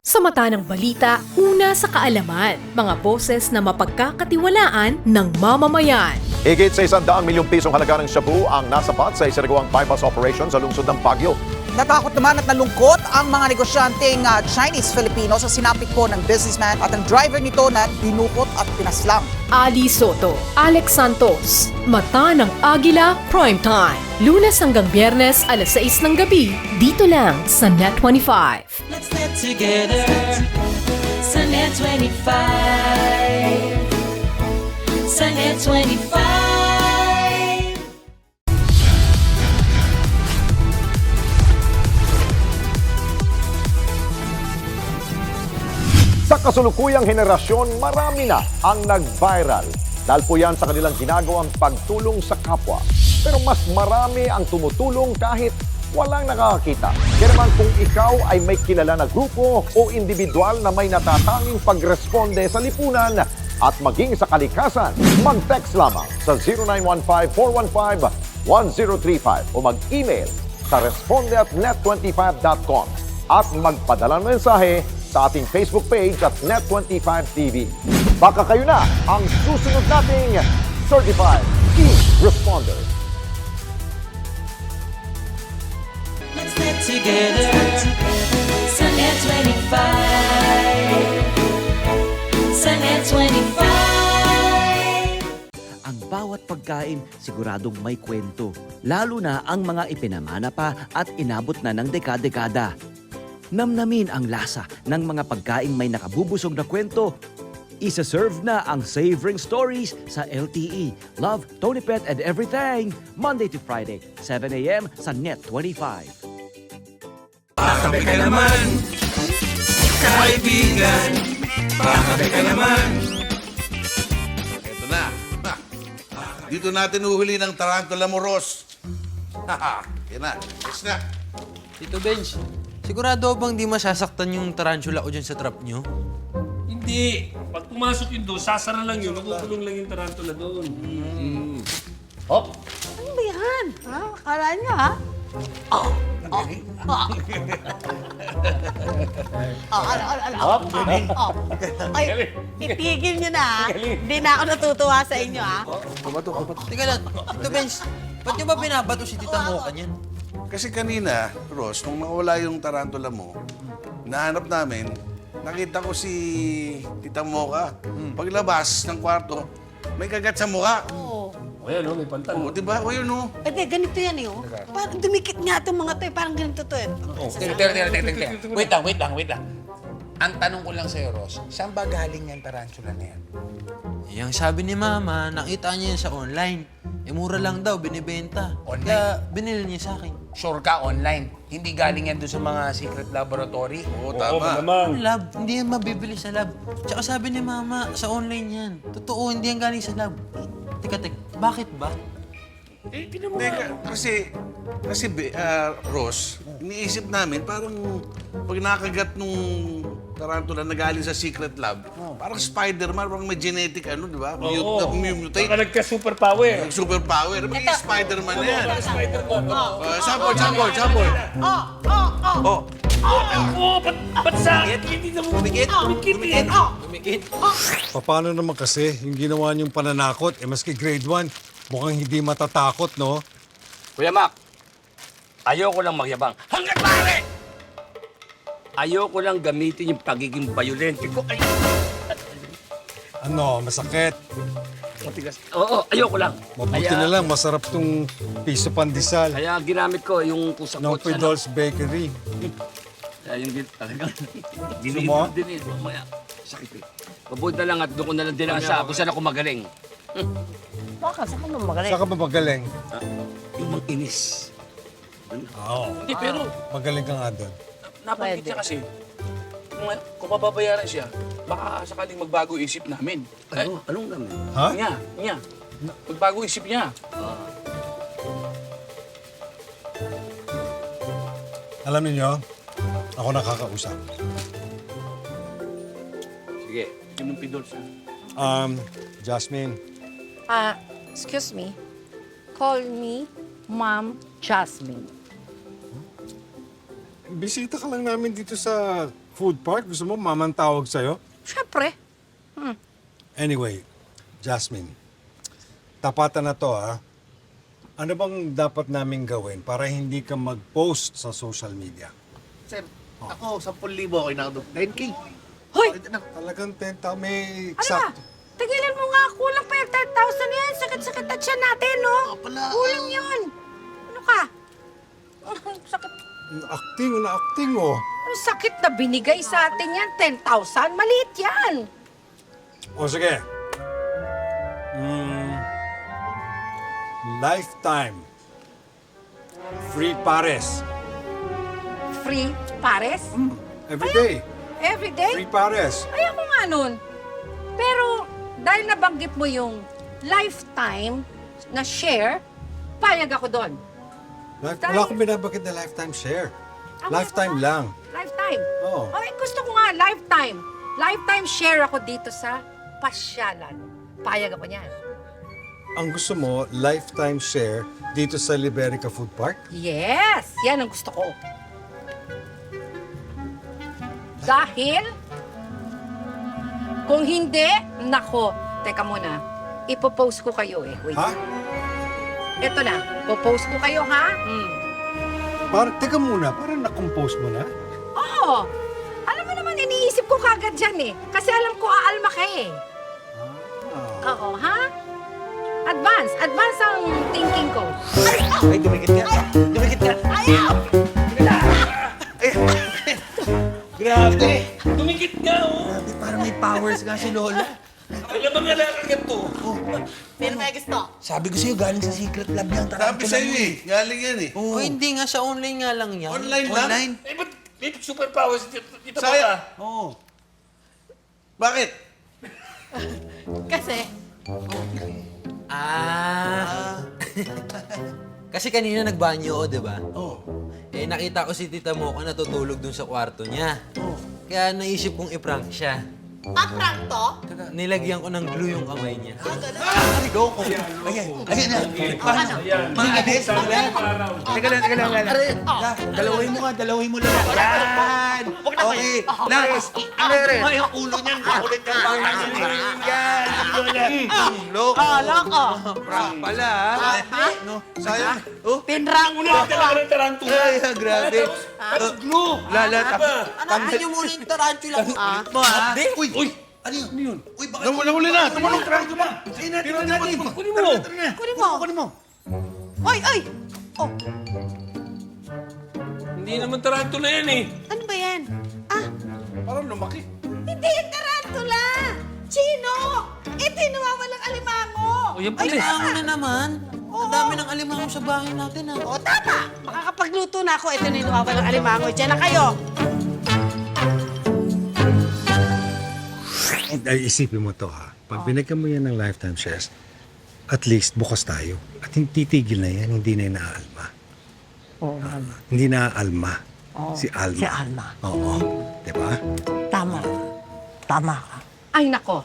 Sa mata ng balita, una sa kaalaman, mga boses na mapagkakatiwalaan ng mamamayan. Higit sa 100 milyong pisong halaga ng shabu ang nasapat sa isinagawang bypass operation sa lungsod ng Baguio. Natakot naman at nalungkot ang mga negosyanteng Chinese-Filipino sa sinapit po ng businessman at ang driver nito na dinukot at pinaslang. Ali Soto, Alex Santos, Mata ng Agila Primetime. Lunes hanggang Biyernes, alas 6 ng gabi, dito lang sa Net25. Let's net together sa Net25. Sa Net25. Sa kasulukuyang henerasyon, marami na ang nag-viral. Dahil po yan sa kanilang ginagawang pagtulong sa kapwa. Pero mas marami ang tumutulong kahit walang nakakakita. Kaya naman kung ikaw ay may kilala na grupo o individual na may natatanging pagresponde sa lipunan at maging sa kalikasan, mag-text lamang sa 0915-415-1035 o mag-email sa responde@net25.com at magpadala ng mensahe sa ating Facebook page at Net25TV. Baka kayo na ang susunod nating Certified E-Responder. Let's get together. Sunnet 25. Sunnet 25. Ang bawat pagkain siguradong may kwento, lalo na ang mga ipinamana pa at inabot na ng dekada-dekada. Namnamin ang lasa ng mga pagkaing may nakabubusog na kwento. Isa-serve na ang Savoring Stories sa LTE. Love, Tony Pet, and Everything. Monday to Friday, 7 a.m. sa Net25. Pakabe ka naman, kaibigan. Pakabe ka naman. Ito na. Dito natin uhuli ng tarantula mo, Ross. Yan na. Yes na. Tito Benj, sigurado bang di masasaktan yung tarantula ko dyan sa trap nyo? Hindi. Pag pumasok yun doon, sasara lang yun. Nakukulong lang yung tarantula doon. Hop! Ano ba yan? Ha? Akala niyo, ha? Ay, itigil niyo na, ha? Hindi na ako natutuwa sa inyo, ha? Teka lang, Tito Benj, ba't nyo ba binabato si Tita Mocha niyan? Kasi kanina, Ross, nung nawala yung tarantula mo, nahanap namin, nakita ko si Tita Mocha. Paglabas ng kwarto, may kagat sa mukha. Oo. O yan, may pantal. Oo, diba? O yun, o. Hindi, ganito yan eh. Oh. Parang dumikit nga itong mga to eh. Parang ganito to eh. Teka. Wait lang. Ang tanong ko lang sa'yo, Ross, saan ba galing yung tarantula na yan? Yung sabi ni Mama, nakita niya yan sa online. Eh, mura lang daw, binibenta. Online? Kaya binili niya sa akin. Sure ka, online. Hindi galing yan doon sa mga secret laboratory. Oo, tama. Lab, hindi yan mabibili sa lab. Tsaka sabi ni Mama, sa online yan. Totoo, hindi yan galing sa lab. Teka, bakit ba? Teka, kasi Ross, iniisip namin parang pag nakagat nung tarantula na galing sa secret lab, parang Spider-Man, parang may genetic di ba? Mutate. Baka nagka-superpower. Superpower. May Spider-Man na yan. Spider-Man. Sample. Ba't sa akin? Hindi na mo Dumikit. Paano naman kasi yung ginawa niyong pananakot, maski grade 1, mukhang hindi matatakot, no? Kuya Mac, ayoko lang magyabang. Hanggat maaari! Ayoko lang gamitin yung pagiging violente ko. Ay! Ano, masakit. Matigas. Oo, ayoko lang. Mabuti na lang, masarap tong piso pandesal. Kaya ginamit ko yung kusapot. No Pedals Bakery. Kaya yung talagang Sumo? din eh. Mamaya, sakit eh. Mabuti na lang at doon ko na lang din sa kung saan ako magaling. Baka, saan ka ba magaling? Saan ka ba magaling? Yung mang-inis. Oo. Hindi, pero Magaling ka nga doon. nabanggit niya kasi, kung mababayaran siya, baka sakaling magbago isip namin. Anong namin? Ha? Niya. Magbago isip niya. Alam niyo, ako nakakausap. Sige, yung pidol siya. Jasmine, Excuse me. Call me Ma'am Jasmine. bisita ka lang namin dito sa food park. Gusto mo mamang tawag sa'yo? Siyempre. Anyway, Jasmine, tapatan na to, ha? Ano bang dapat namin gawin para hindi ka mag-post sa social media? Sir, ako, 10,000 ako inakadok. 10K. Hoy! Talagang 10,000, may Ano ba? Tigilan mo nga, kulang pa yung 10,000 yan. Sakit-sakit na siya natin, no? Kulang yun. Ano ka? Sakit. Na-acting, oh. Ano sakit na binigay sa atin yan? 10,000? Maliit yan. O sige. Lifetime. Free pares. Free pares? Every day. Every day? Free pares. Ayaw ko nga nun. Pero dahil nabanggit mo yung lifetime na share, payag ako doon. Wala akong binabakit na lifetime share. Lifetime lang. Lifetime. Oo. Okay, gusto ko nga, lifetime. Lifetime share ako dito sa pasyalan. Payag ako niyan. Ang gusto mo, lifetime share dito sa Liberica Food Park? Yes! Yan ang gusto ko. Dahil, kung hindi, nako, teka muna, ipopost ko kayo eh. Wait. Ha? Ito na, popost ko kayo ha? Teka muna, parang na-compose mo na? Oo! Alam mo naman, iniisip ko kagad dyan eh. Kasi alam ko aalma ka eh. Oo, ha? Advance ang thinking ko. Ay, dumikit ka. Dumikit ka. Ayaw! Grabe! Tumikit nga, oh! Parang may powers nga si Lola. Alam ba nga lakagat to? Pero may gusto. Sabi ko sa'yo, galing sa secret lab yung Sabi sa'yo eh. Galing yan eh. Oh, hindi nga. Sa online nga lang yan. Online lang? Online. Eh, ba't may superpowers dito ba? Saya. Oo. Bakit? Kasi, Kasi kanina nagbanyo ako, di ba? Oo. Eh, nakita ko si Tita Mocha natutulog dun sa kwarto niya. Kaya naisip kong i-prank siya. prank to? Nilagyan ko ng glue yung kamay niya. Go ko. Ayan na. Mga alis. Teka lang. Dalawin mo lang. Yan! Okay. Last. Ay, ang ulo niyan. Makulit ka pa. Yan. Loko. Prank pala, ha? No, sayang. Pinrank mo ako. Ay, grabe. Glue! Lala, Hanapin niyo muna yung tarantula mo. Uy! Ano yun? Uy, bakit? Huli na! Tumalong trangko na! Sige na, tira natin! Kunin mo. Oy! Oh, Hindi naman tarantula yan eh. ano ba yan? Parang lumaki. Hindi yung tarantula! Chino! Ito yung nawawalang alimango! O yan pala eh. Ano na naman? Ang dami ng alimango sa bahay natin, ha? O, tama! Makakapagluto na ako. Ito na yung nawawalang alimango. Diyan na kayo! Ay, isipin mo to ha. Pag binigyan mo yan ng lifetime shares, at least bukas tayo. At hindi titigil na yan, hindi na yung naaalma. Oo. Hindi naaalma. Oo, Si Alma. si Alma. Oo. Diba? Tama. Tama ka. Ay, nako.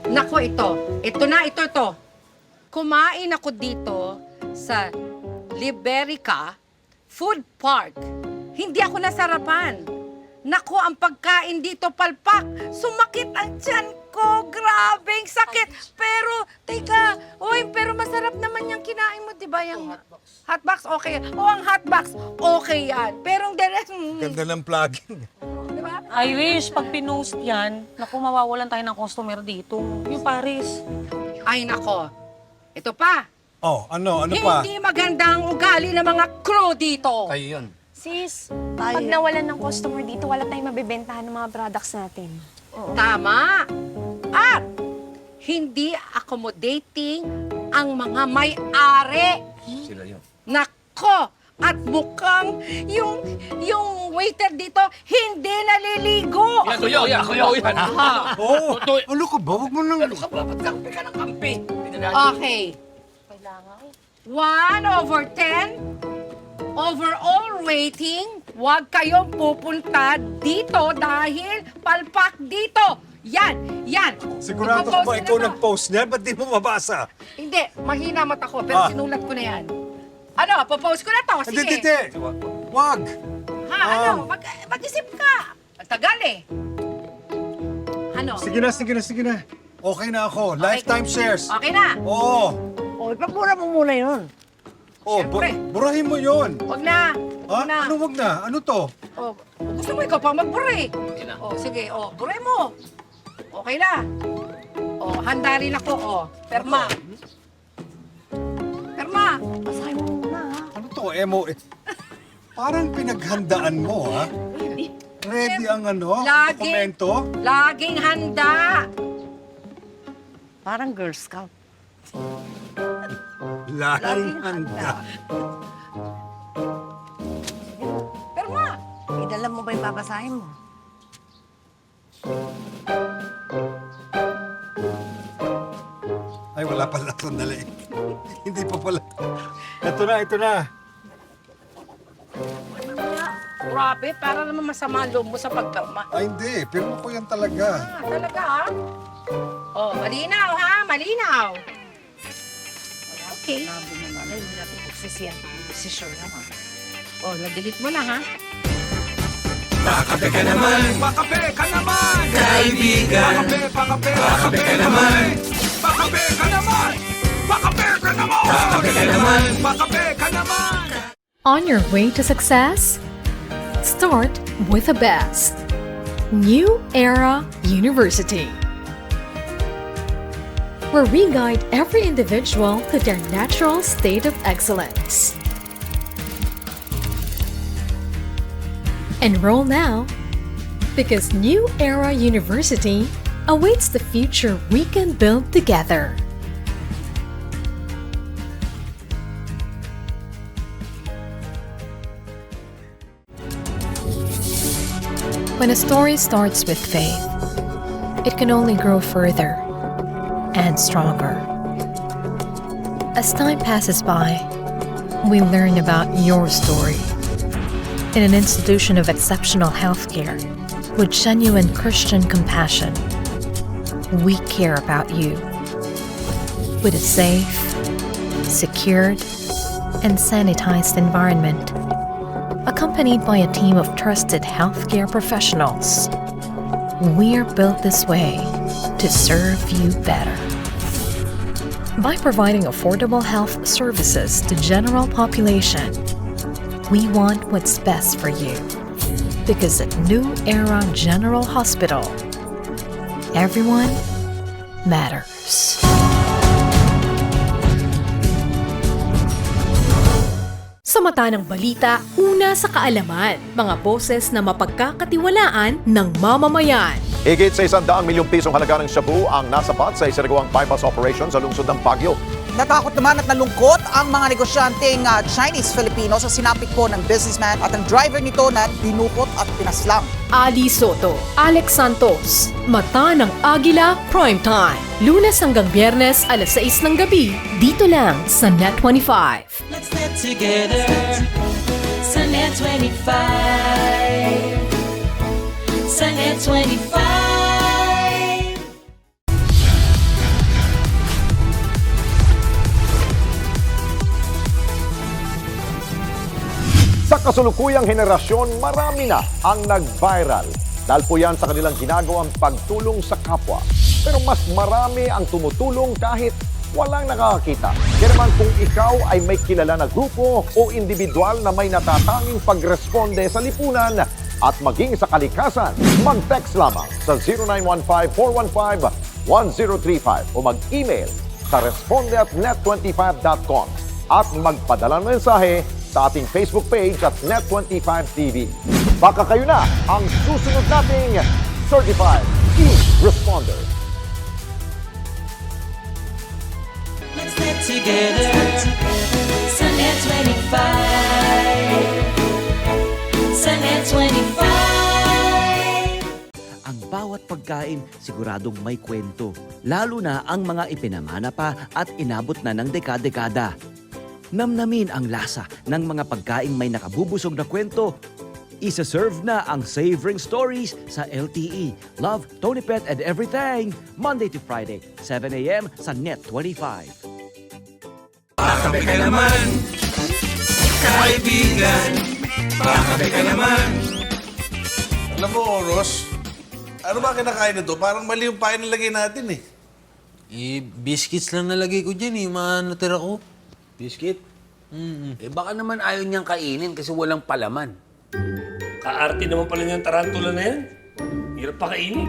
Nako, ito. Ito. Kumain ako dito sa Liberica Food Park. Hindi ako nasarapan. Nako, ang pagkain dito palpak. Sumakit ang tiyan ko. Grabing sakit. Pero, teka. Pero masarap naman yung kinain mo, di ba? Yung hotbox, okay yan. Ang hotbox, okay yan. Pero ang direct, Ganda ng plugging. di ba? I wish pag pinost yan, naku, mawawalan tayo ng customer dito. Yung Paris. Ay, nako. Ito pa. Oh, ano pa? Hindi maganda ang ugali ng mga crew dito. Kayo yun. Sis, pag nawalan ng customer dito, wala tayong mabibentahan ng mga products natin. Tama. At hindi accommodating ang mga may-ari. Sila yun. Nako! At mukhang yung waiter dito hindi naliligo. Kuya. Aha. Oo. Ano ka ba? Huwag mo nang... Ano ka ba? Ba't kampi ka ng kampi? Okay. 1/10. Overall rating, huwag kayong pupunta dito dahil palpak dito. Yan. Sigurado ka ba ikaw nag-post niyan? Ba't di mo mabasa? Hindi, mahina mata ko, pero sinulat ko na yan. Ano, popost ko na to, sige. Hindi. Wag. Ano, mag-isip ka. Ang tagal eh. Ano? Sige na. Okay na ako. Lifetime shares. Okay na. Oo. O, ipagmura mo muna yun. Oh, Siyempre. burahin mo yun. Huwag na. Ha? Ano wag na? Ano to? Oh, gusto mo ikaw pa magburi. Oh, sige. Oh, buri mo. Okay na. Oh, handa rin ako. Oh, perma. Basahin mo muna, ha? Ano to? Emo? Parang pinaghandaan mo, ha? Ready ang dokumento? Laging handa. Parang Girl Scout. Laging handa. Perma. Idala mo ba yung babasahin mo? Ay, wala pala ito. Dali. Hindi pa pala. Ito na. Grabe, para naman masama ang loob mo sa pagkalma. Ay, hindi. Pero ko yan talaga. Talaga ha? Oh, malinaw ha? Malinaw. Okay. Hindi natin pagsisiyan. Desisyon naman. Oh, na-delete mo na ha? Pakape ka naman, Pakape ka naman! kaibigan. Pakape ka naman, Pakape ka naman! Pakape ka naman! Pakape ka naman. Pakape ka naman! On your way to success? Start with the best. New Era University, where we guide every individual to their natural state of excellence. Enroll now, because New Era University awaits the future we can build together. When a story starts with faith, it can only grow further and stronger. As time passes by, we learn about your story. In an institution of exceptional healthcare, with genuine Christian compassion, we care about you. With a safe, secured, and sanitized environment, accompanied by a team of trusted healthcare professionals, we're built this way to serve you better. By providing affordable health services to general population, we want what's best for you. Because at New Era General Hospital, everyone matters. Sa mata ng balita, una sa kaalaman, mga boses na mapagkakatiwalaan ng mamamayan. Higit sa 100 milyong pisong halaga ng shabu ang nasapat sa isinagawang bypass operation sa lungsod ng Baguio. Natakot naman at nalungkot ang mga negosyanteng Chinese-Filipino sa sinapit po ng businessman at ang driver nito na dinukot at pinaslang. Ali Soto, Alex Santos, Mata ng Agila Primetime. Lunes hanggang Biyernes, alas 6 ng gabi, dito lang sa Net25. Let's get together sa Net25. Sa Net25. Sa kasulukuyang henerasyon, marami na ang nag-viral. Dahil po yan sa kanilang ginagawang pagtulong sa kapwa. Pero mas marami ang tumutulong kahit walang nakakakita. Kaya naman kung ikaw ay may kilala na grupo o individual na may natatanging pagresponde sa lipunan at maging sa kalikasan, mag-text lamang sa 0915-415-1035 o mag-email sa responde@net25.com at magpadala ng mensahe sa ating Facebook page at Net25TV. Baka kayo na ang susunod nating Certified E-Responder. Let's get together sa Net25. Sa Net25. Ang bawat pagkain siguradong may kwento, lalo na ang mga ipinamana pa at inabot na ng dekada-dekada. Namnamin ang lasa ng mga pagkaing may nakabubusog na kwento. Isa-serve na ang Savoring Stories sa LTE. Love, Tony Pet, and Everything. Monday to Friday, 7 a.m. sa Net25. Pakape ka naman, kaibigan. Pakape ka naman. Alam mo, Ross, ano ba kinakain nito? Parang mali yung pain nilagay natin eh. Biscuits lang nalagay ko dyan mga natira ko. Biscuit? Eh baka naman ayaw niyang kainin kasi walang palaman. Kaarte naman pala niyang tarantula na yan. Hirap pa kainin.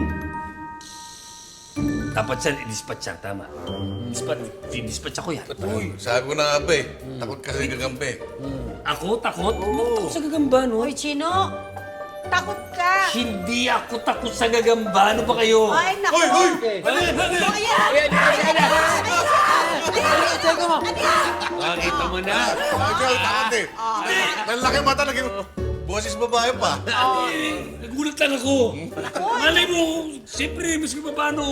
Dapat siya i-dispatch siya, tama. I-dispatch ako yan. Uy, sabi ko na nga ba eh. Takot kasi gagampi. Ako? Takot? Takot sa gagamba, no? Hoy, Chino! Takot ka! Hindi ako takot sa gagamba. Ano ba kayo? Ay, naku! Hoy! Hoy! Nakakita mo na. Ikaw, takot eh. Lalaki mata, naging boses babae pa. Nagulat lang ako. Malay mo, siyempre, mas pa paano.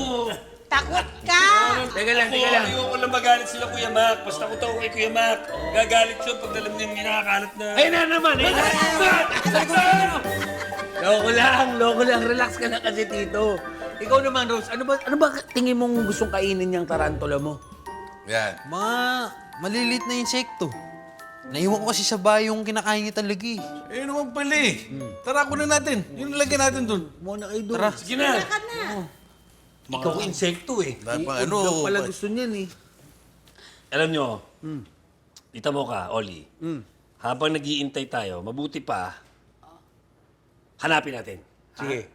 Takot ka! Teka lang. Ayoko lang magalit sila, Kuya Mac. Basta ko tawag kay Kuya Mac. Gagalit yun pag alam niya yung nakakalat na... Ayun na naman! Loko lang. Relax ka na kasi, Tito. Ikaw naman, Rose, ano ba tingin mong gustong kainin niyang tarantula mo? Yan. Mga malilit na insekto. Naiwan ko kasi sa bahay yung kinakain niya talaga eh. Eh, naman pala eh. Tara, kunin natin. Yung nilagyan natin dun. Muna kayo doon. Tara. Sige na. Ka na. Ikaw insekto eh. Dapat Ano pala gusto niyan eh. Alam nyo, kita mo ka, Oli. Habang nag-iintay tayo, mabuti pa, hanapin natin. Sige.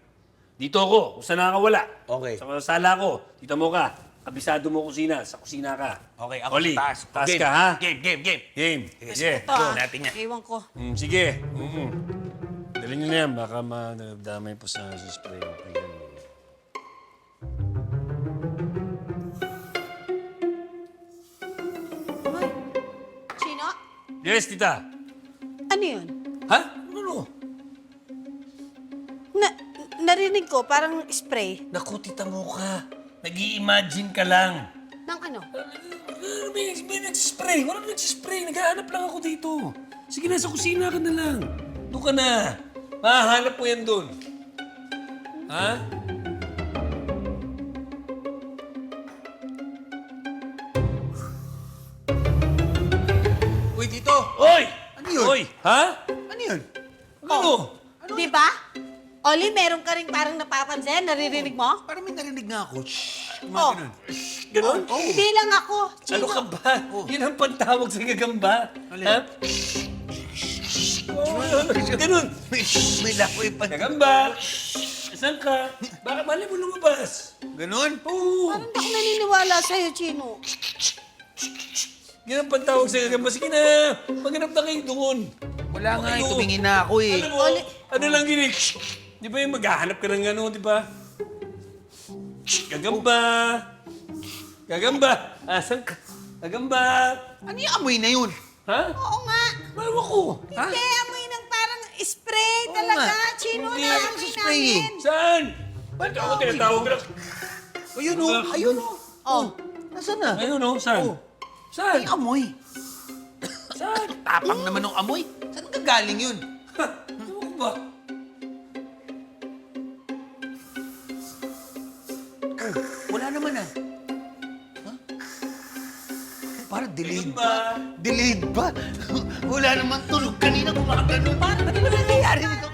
Dito ako, kung saan nakakawala. Okay. Sa sala ko, dito mo ka. Kabisado mo kusina, sa kusina ka. Okay, ako Oli, taas. taas Game. ka, ha? Game. Game. Sige. Ito ah. natin yan. Iwan ko. Sige. Dali nyo na yan, baka madamay po sa spray. Chino? Yes, tita. Ano yun? Ha? Ano? Narinig ko, parang spray. Naku, tita mo ka. Nag-i-imagine ka lang. Nang ano? May nagsispray. Walang nagsispray. Naghahanap lang ako dito. Sige na, sa kusina ka na lang. Doon ka na. Mahahanap mo yan doon. Ha? Uy, Tito! Oy! Ano yun? Oy! Ha? Ano yun? Ano? Di ba? Oli, meron ka rin parang napapansin. Naririnig mo? Parang may narinig nga ako. Shhh! Mga Oh. ganun. Ganon? Hindi lang ako. Ano ka ba? Yan ang pantawag sa gagamba. Ha? Ganon. May lakoy pa. Gagamba. Saan ka? Baka mali mo lumabas. Ganun? Oo. Parang hindi ako naniniwala sa'yo, Chino. Yan ang pantawag sa gagamba. Sige na. Maghanap na kayo doon. Wala nga eh. Kayo. Tumingin na ako eh. Ano mo? Ano lang ginig? Di ba yung maghahanap ka ng ano, di ba? Gagamba. Gagamba. Asan ka? Gagamba. Ano yung amoy na yun? Ha? Oo nga. Bawa ko. Ha? Hindi, amoy ng parang spray talaga. Chino Hindi. na amoy spray eh. namin. Saan? Ba't ako tinatawag na? Ayun o. Ayun o. Oh. Nasaan na? Ayun o, saan? Saan? Ay, amoy. Saan? Tapang naman ng amoy. Saan gagaling yun? Ano ko ba? Wala naman ah. Huh? Parang delayed Gagamba. ba? Delayed ba? Wala naman tulog kanina gumagano. Parang ano ba nangyayari nito?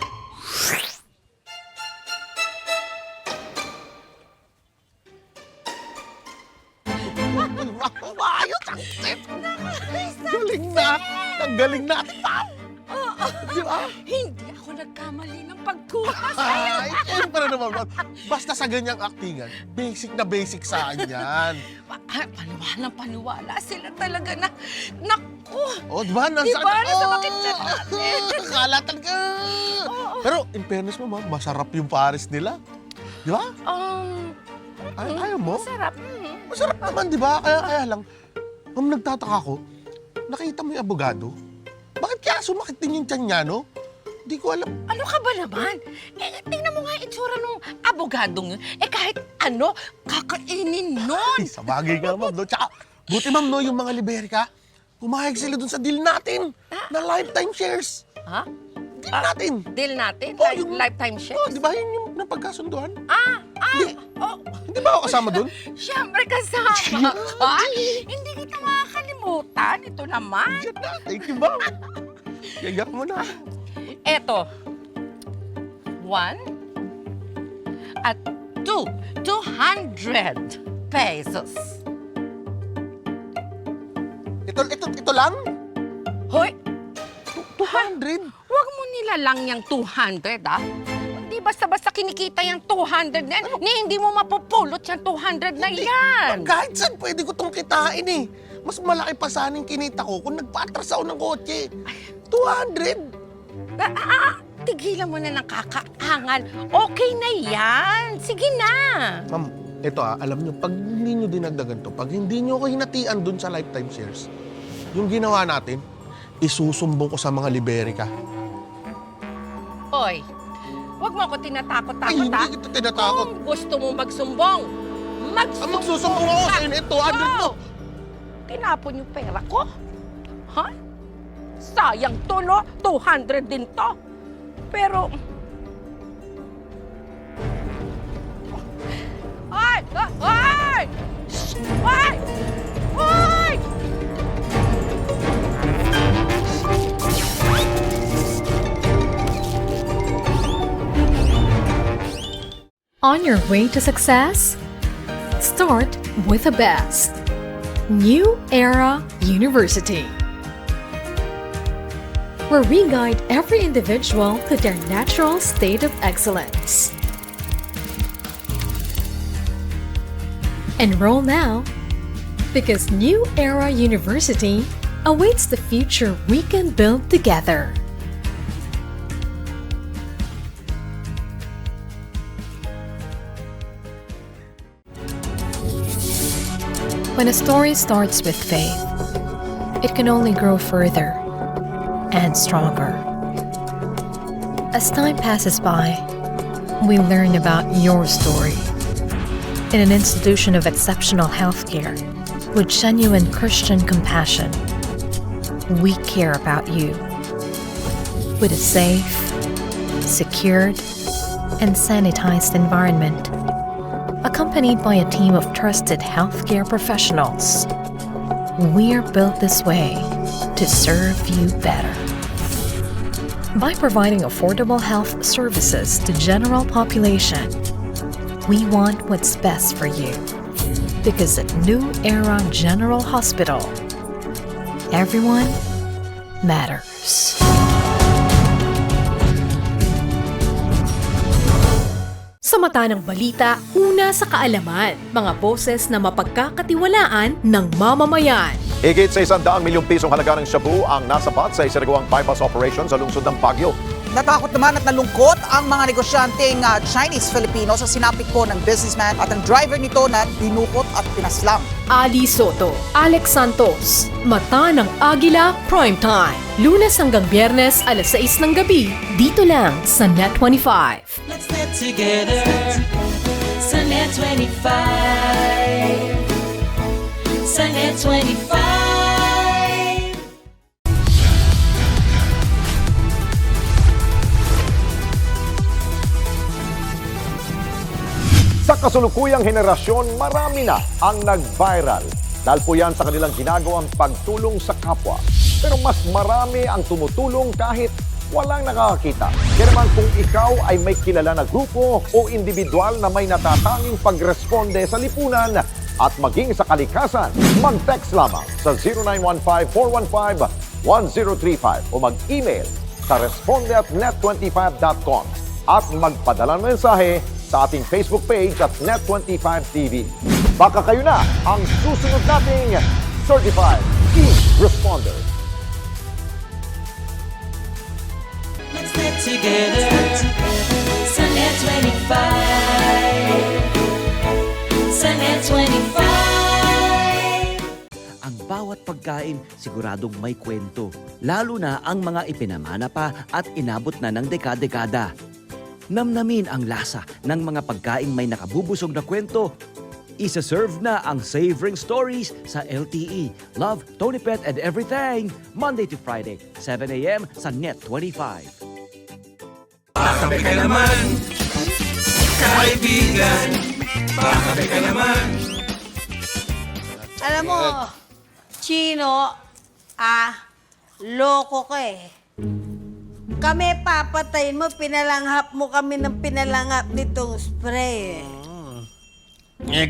Ayos ang tip! Galing na! Ang galing natin pa! Di ba? Hindi ako nagkamali ng pagkuha sa'yo. Ay, siyempre naman. Basta sa ganyang actingan, basic na basic sa akin yan. Paniwala sila talaga na, naku! O, di ba? Di ba? Nasumakit siya natin. Kalatan ka! Pero, in fairness mo, ma'am, masarap yung pares nila. Di ba? Ayaw mo? Masarap. Masarap naman, di ba? Kaya lang, ma'am, nagtataka ko, nakita mo yung abogado? Bakit kaya sumakit din yung tiyan niya, no? Di ko alam. Ano ka ba naman? Tingnan mo nga yung itsura ng abogadong yun. Kahit ano, kakainin nun. Ay, sa bagay nga, ma'am, no? Tsaka, buti, ma'am, no, yung mga Liberica, pumayag sila dun sa deal natin na lifetime shares. Ha? Deal natin. Deal natin? Oh, yung lifetime shares? Oh, di ba yun yung napagkasunduan? Oh, Hindi ba ako kasama dun? Siyempre kasama ka. Hindi kita makakalimutan. Ito naman. Thank you, ma'am. Yayak mo na. Eto. 1 at 200 pesos. Ito lang? Hoy! 200? Huwag mo nilalang yung 200, ah. Hindi basta-basta kinikita yung 200 na yan. Hindi mo mapupulot yung 200 na yan. Kahit saan pwede ko itong kitain eh. Mas malaki pa sana yung kinita ko kung nagpa-atras ako ng kotse. 200? Tigilan mo na ng kakaangal. Okay na yan. Sige na. Ma'am, ito alam nyo, pag hindi nyo dinagdagan to, pag hindi nyo ko hinatian dun sa lifetime shares, yung ginawa natin, isusumbong ko sa mga Liberica. Hoy, huwag mo ako tinatakot-takot, Ay, hindi kita tinatakot. Kung gusto mo magsumbong, Magsusumbong ako sa inyo, 200 to. Tinapon yung pera ko? Ha? Sayang to, no? 200 din to. Pero... Ay! Ay! Ay! Ay! On your way to success? Start with the best. New Era University, where we guide every individual to their natural state of excellence. Enroll now, because New Era University awaits the future we can build together. When a story starts with faith, it can only grow further and stronger. As time passes by, we learn about your story. In an institution of exceptional healthcare, with genuine Christian compassion, we care about you. With a safe, secured, and sanitized environment, accompanied by a team of trusted healthcare professionals, we're built this way to serve you better. By providing affordable health services to general population, we want what's best for you. Because at New Era General Hospital, everyone matters. Sa mata ng balita, una sa kaalaman, mga boses na mapagkakatiwalaan ng mamamayan. Higit sa 100 milyong pisong halaga ng shabu ang nasapat sa isinagawang bypass operation sa lungsod ng Baguio. Natakot naman at nalungkot ang mga negosyanteng Chinese-Filipino sa sinapit po ng businessman at ang driver nito na dinukot at pinaslang. Ali Soto, Alex Santos, Mata ng Agila Primetime. Lunes hanggang Biyernes, alas 6 ng gabi, dito lang sa Net25. Let's net together sa Net25. Sa Net25. Sa kasulukuyang henerasyon, marami na ang nag-viral. Dahil po yan sa kanilang ginagawang pagtulong sa kapwa. Pero mas marami ang tumutulong kahit walang nakakakita. Kaya naman kung ikaw ay may kilala na grupo o individual na may natatanging pagresponde sa lipunan at maging sa kalikasan, mag-text lamang sa 0915-415-1035 o mag-email sa responde@net25.com at magpadala ng mensahe sa ating Facebook page at Net25TV. Baka kayo na ang susunod nating Certified E-Responder. Let's net together sa Net25. Sa Net25. Ang bawat pagkain siguradong may kwento, lalo na ang mga ipinamana pa at inabot na ng dekada-dekada. Namnamin ang lasa ng mga pagkaing may nakabubusog na kwento. Isa-serve na ang Savoring Stories sa LTE. Love, Tony Pet and Everything. Monday to Friday, 7 a.m. sa Net25. Pakabe ka naman, kaibigan. Pakabe ka naman. Alam mo, Chino, loko ka eh. Kami papatayin mo, pinalanghap mo kami ng pinalanghap nitong spray eh.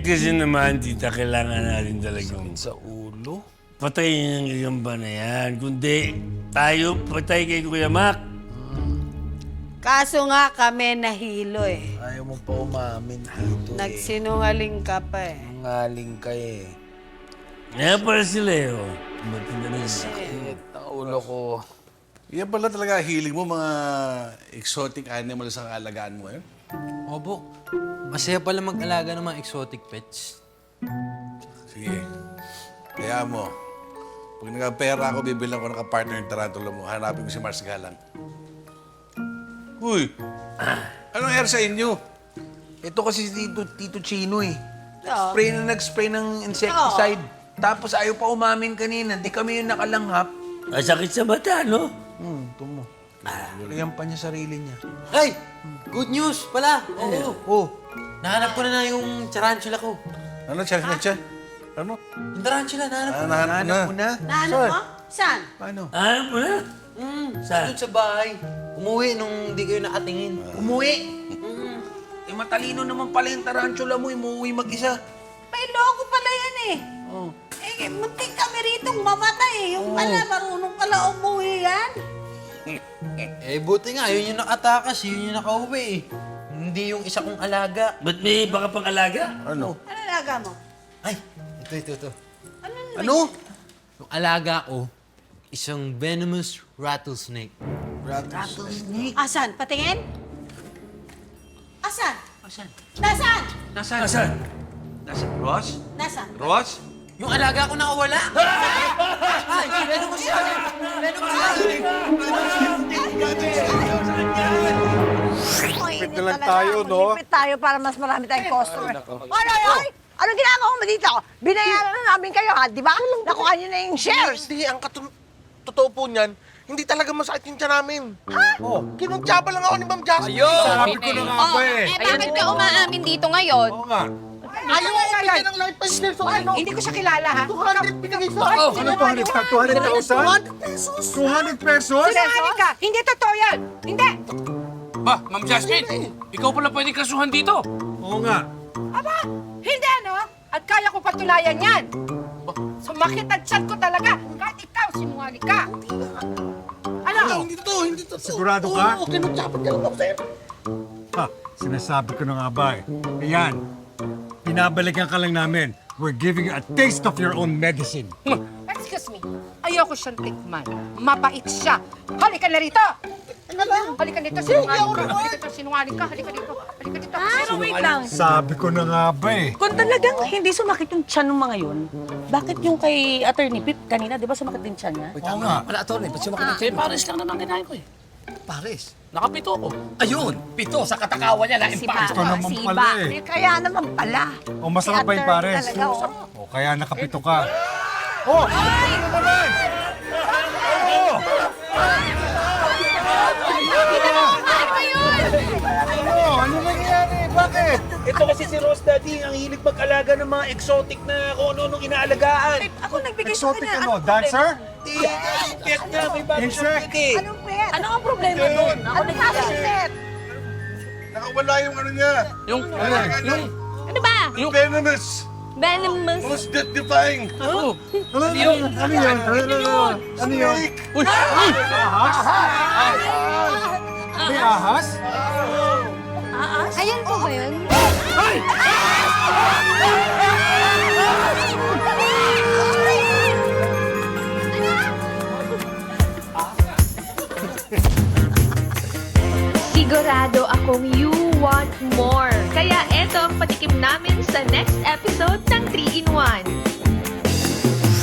Kasi naman, tita, kailangan natin talagang sa ulo. Patayin ang gagamba na yan. Kundi, tayo patay kay Kuya Mac. Kaso nga kami nahilo eh. Ayaw mo pa umamin dito Nagsinungaling ka pa eh. Ngaling ka eh. Kaya pala sila eh, oh. Matinda na yun. Sakit ang ulo ko. Yan pala talaga hiling mo, mga exotic animals ang alagaan mo, eh? Obo, masaya pala mag-alaga ng mga exotic pets. Sige. Kaya mo, pag nagpera ako, bibilang ko ng kapartner ng tarantula mo. Hanapin ko si Mars Galang. Uy! Anong air sa inyo? Ito kasi si Tito Chino eh. Spray na nag-spray ng insecticide. Tapos ayaw pa umamin kanina. Di kami yung nakalanghap. Masakit sa mata, no? Ito mo. Kalayan pa niya sarili niya. Ay! Good news pala! Oo. Nahanap ko na yung tarantula ko. Ano, siya? Ano? Yung tarantula, nahanap ko na. Nahanap mo na? Naano mo? Saan? Paano? Ano mo na? Saan? Doon sa bahay. Umuwi nung di kayo nakatingin. Umuwi? Eh, matalino naman pala yung tarantula mo. Umuwi mag-isa. May logo pala yan eh. Eh, muntik kami ritong mamatay eh. Yung pala, marunong pala umuwi yan. Eh, buti nga. Yun yung nakatakas. Yun yung nakauwi eh. Hindi yung isa kong alaga. Ba't may baka pang alaga? Ano? Ano alaga mo? Ay, ito. Ano? Yung alaga ko, isang venomous rattlesnake. Rattlesnake? Asan? Patingin? Asan? Asan? Nasaan? Nasaan? Ross? Nasaan? Ross? Yung alaga ko nakawala. Ay, venomous yan. Lipit na lang tayo, no? Lipit tayo para mas marami tayong customer. Ay! Anong ginagawa mo dito? Binayaran na namin kayo, ha? Di ba? Nakuha nyo na yung shares. Hindi, ang totoo po niyan, hindi talaga masakit yung tiyan namin. Ha? Kinuntsaba lang ako ni Ma'am Jasmine. Sabi ko na nga ba eh. bakit ka umaamin dito ngayon? Oo nga. Ayaw ko bigyan ng life insurance sa ano. Hindi ko siya kilala, ha? 200 binigay sa akin. Ano 200,000? 200 pesos? Sinungaling ka! Hindi totoo yan! Hindi! Ba, Ma'am Jasmine, ikaw pala pwede kasuhan dito. Oo nga. Aba! Hindi ano? At kaya ko patulayan yan! Sumakit ang tiyan ko talaga! Kahit ikaw, sinungaling ka! Ano? Hindi totoo. Sigurado ka? Oo, kinuntsaba ka lang ako sa'yo. Ha, sinasabi ko na nga ba eh. Ayan, pinabalikan ka lang namin. We're giving you a taste of your own medicine. Excuse me. Ayoko siyang tikman. Mabait siya. Halika na rito! Halika dito, sinungaling ka. Halika dito, sinungaling ka. Halika dito. Halika dito. Pero wait lang. Sabi ko na nga ba eh. Kung talagang hindi sumakit yung tiyan ng mga yun, bakit yung kay Attorney Pip kanina, di ba sumakit din tiyan niya? Oo nga. Wala, Atty. Ba't sumakit yung tiyan? Pares lang naman kinain ko eh. Pares? Nakapito ko. Ayun, pito sa katakawan niya. Ito naman pala eh. Kaya naman pala. O masarap ba yung pares? Talaga, oh. O kaya nakapito ka. Oh! Ano naman? Ano nangyayari? Bakit? Ito kasi si Ross Daddy, ang hilig mag-alaga ng mga exotic na kung ano-anong inaalagaan. Ako nagbigay sa Exotic kanya. ano? Dancer? Pet na, may bago siyang Insect? pet eh. Anong pet? Ano ang problema doon? Ako Anong klaseng pet? Nakawala yung ano niya. Yung Ano ba? Yung venomous. Venomous. Most death-defying. Ano yun? Ano yun? Uy! Ahas? May ahas? Ayan po ba yun? Sigurado akong you want more. Kaya eto ang patikim namin sa next episode ng 3-in-1.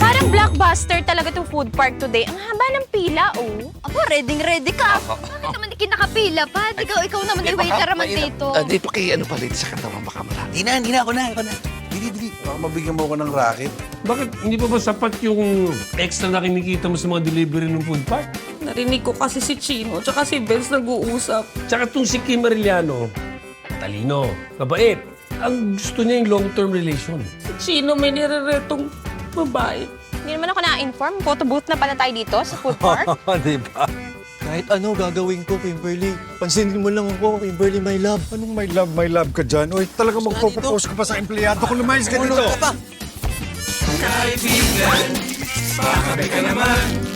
Parang blockbuster talaga itong food park today. Ang haba ng pila, oh. Aba, ready ka. Bakit naman di kinakapila pa? Ikaw naman, waiter naman dito. Di pa ano pa rin sa katawan baka marami. Hindi na, ako na. Dili. Baka mabigyan mo ako ng racket. Bakit hindi pa ba sapat yung extra na kinikita mo sa mga delivery ng food park? Narinig ko kasi si Chino tsaka si Benz nag-uusap. Tsaka itong si Kim Arellano, talino, mabait. Ang gusto niya yung long-term relation. Si Chino may nireretong babae. Hindi naman ako na-inform. Photo booth na pala tayo dito sa food park. Di ba? Kahit ano gagawin ko, Kimberly. Pansinin mo lang ako, Kimberly, my love. Anong my love ka dyan? Uy, talaga magpapropose ka pa sa empleyado ko. Lumayas ka dito. Kaibigan, baka ka naman.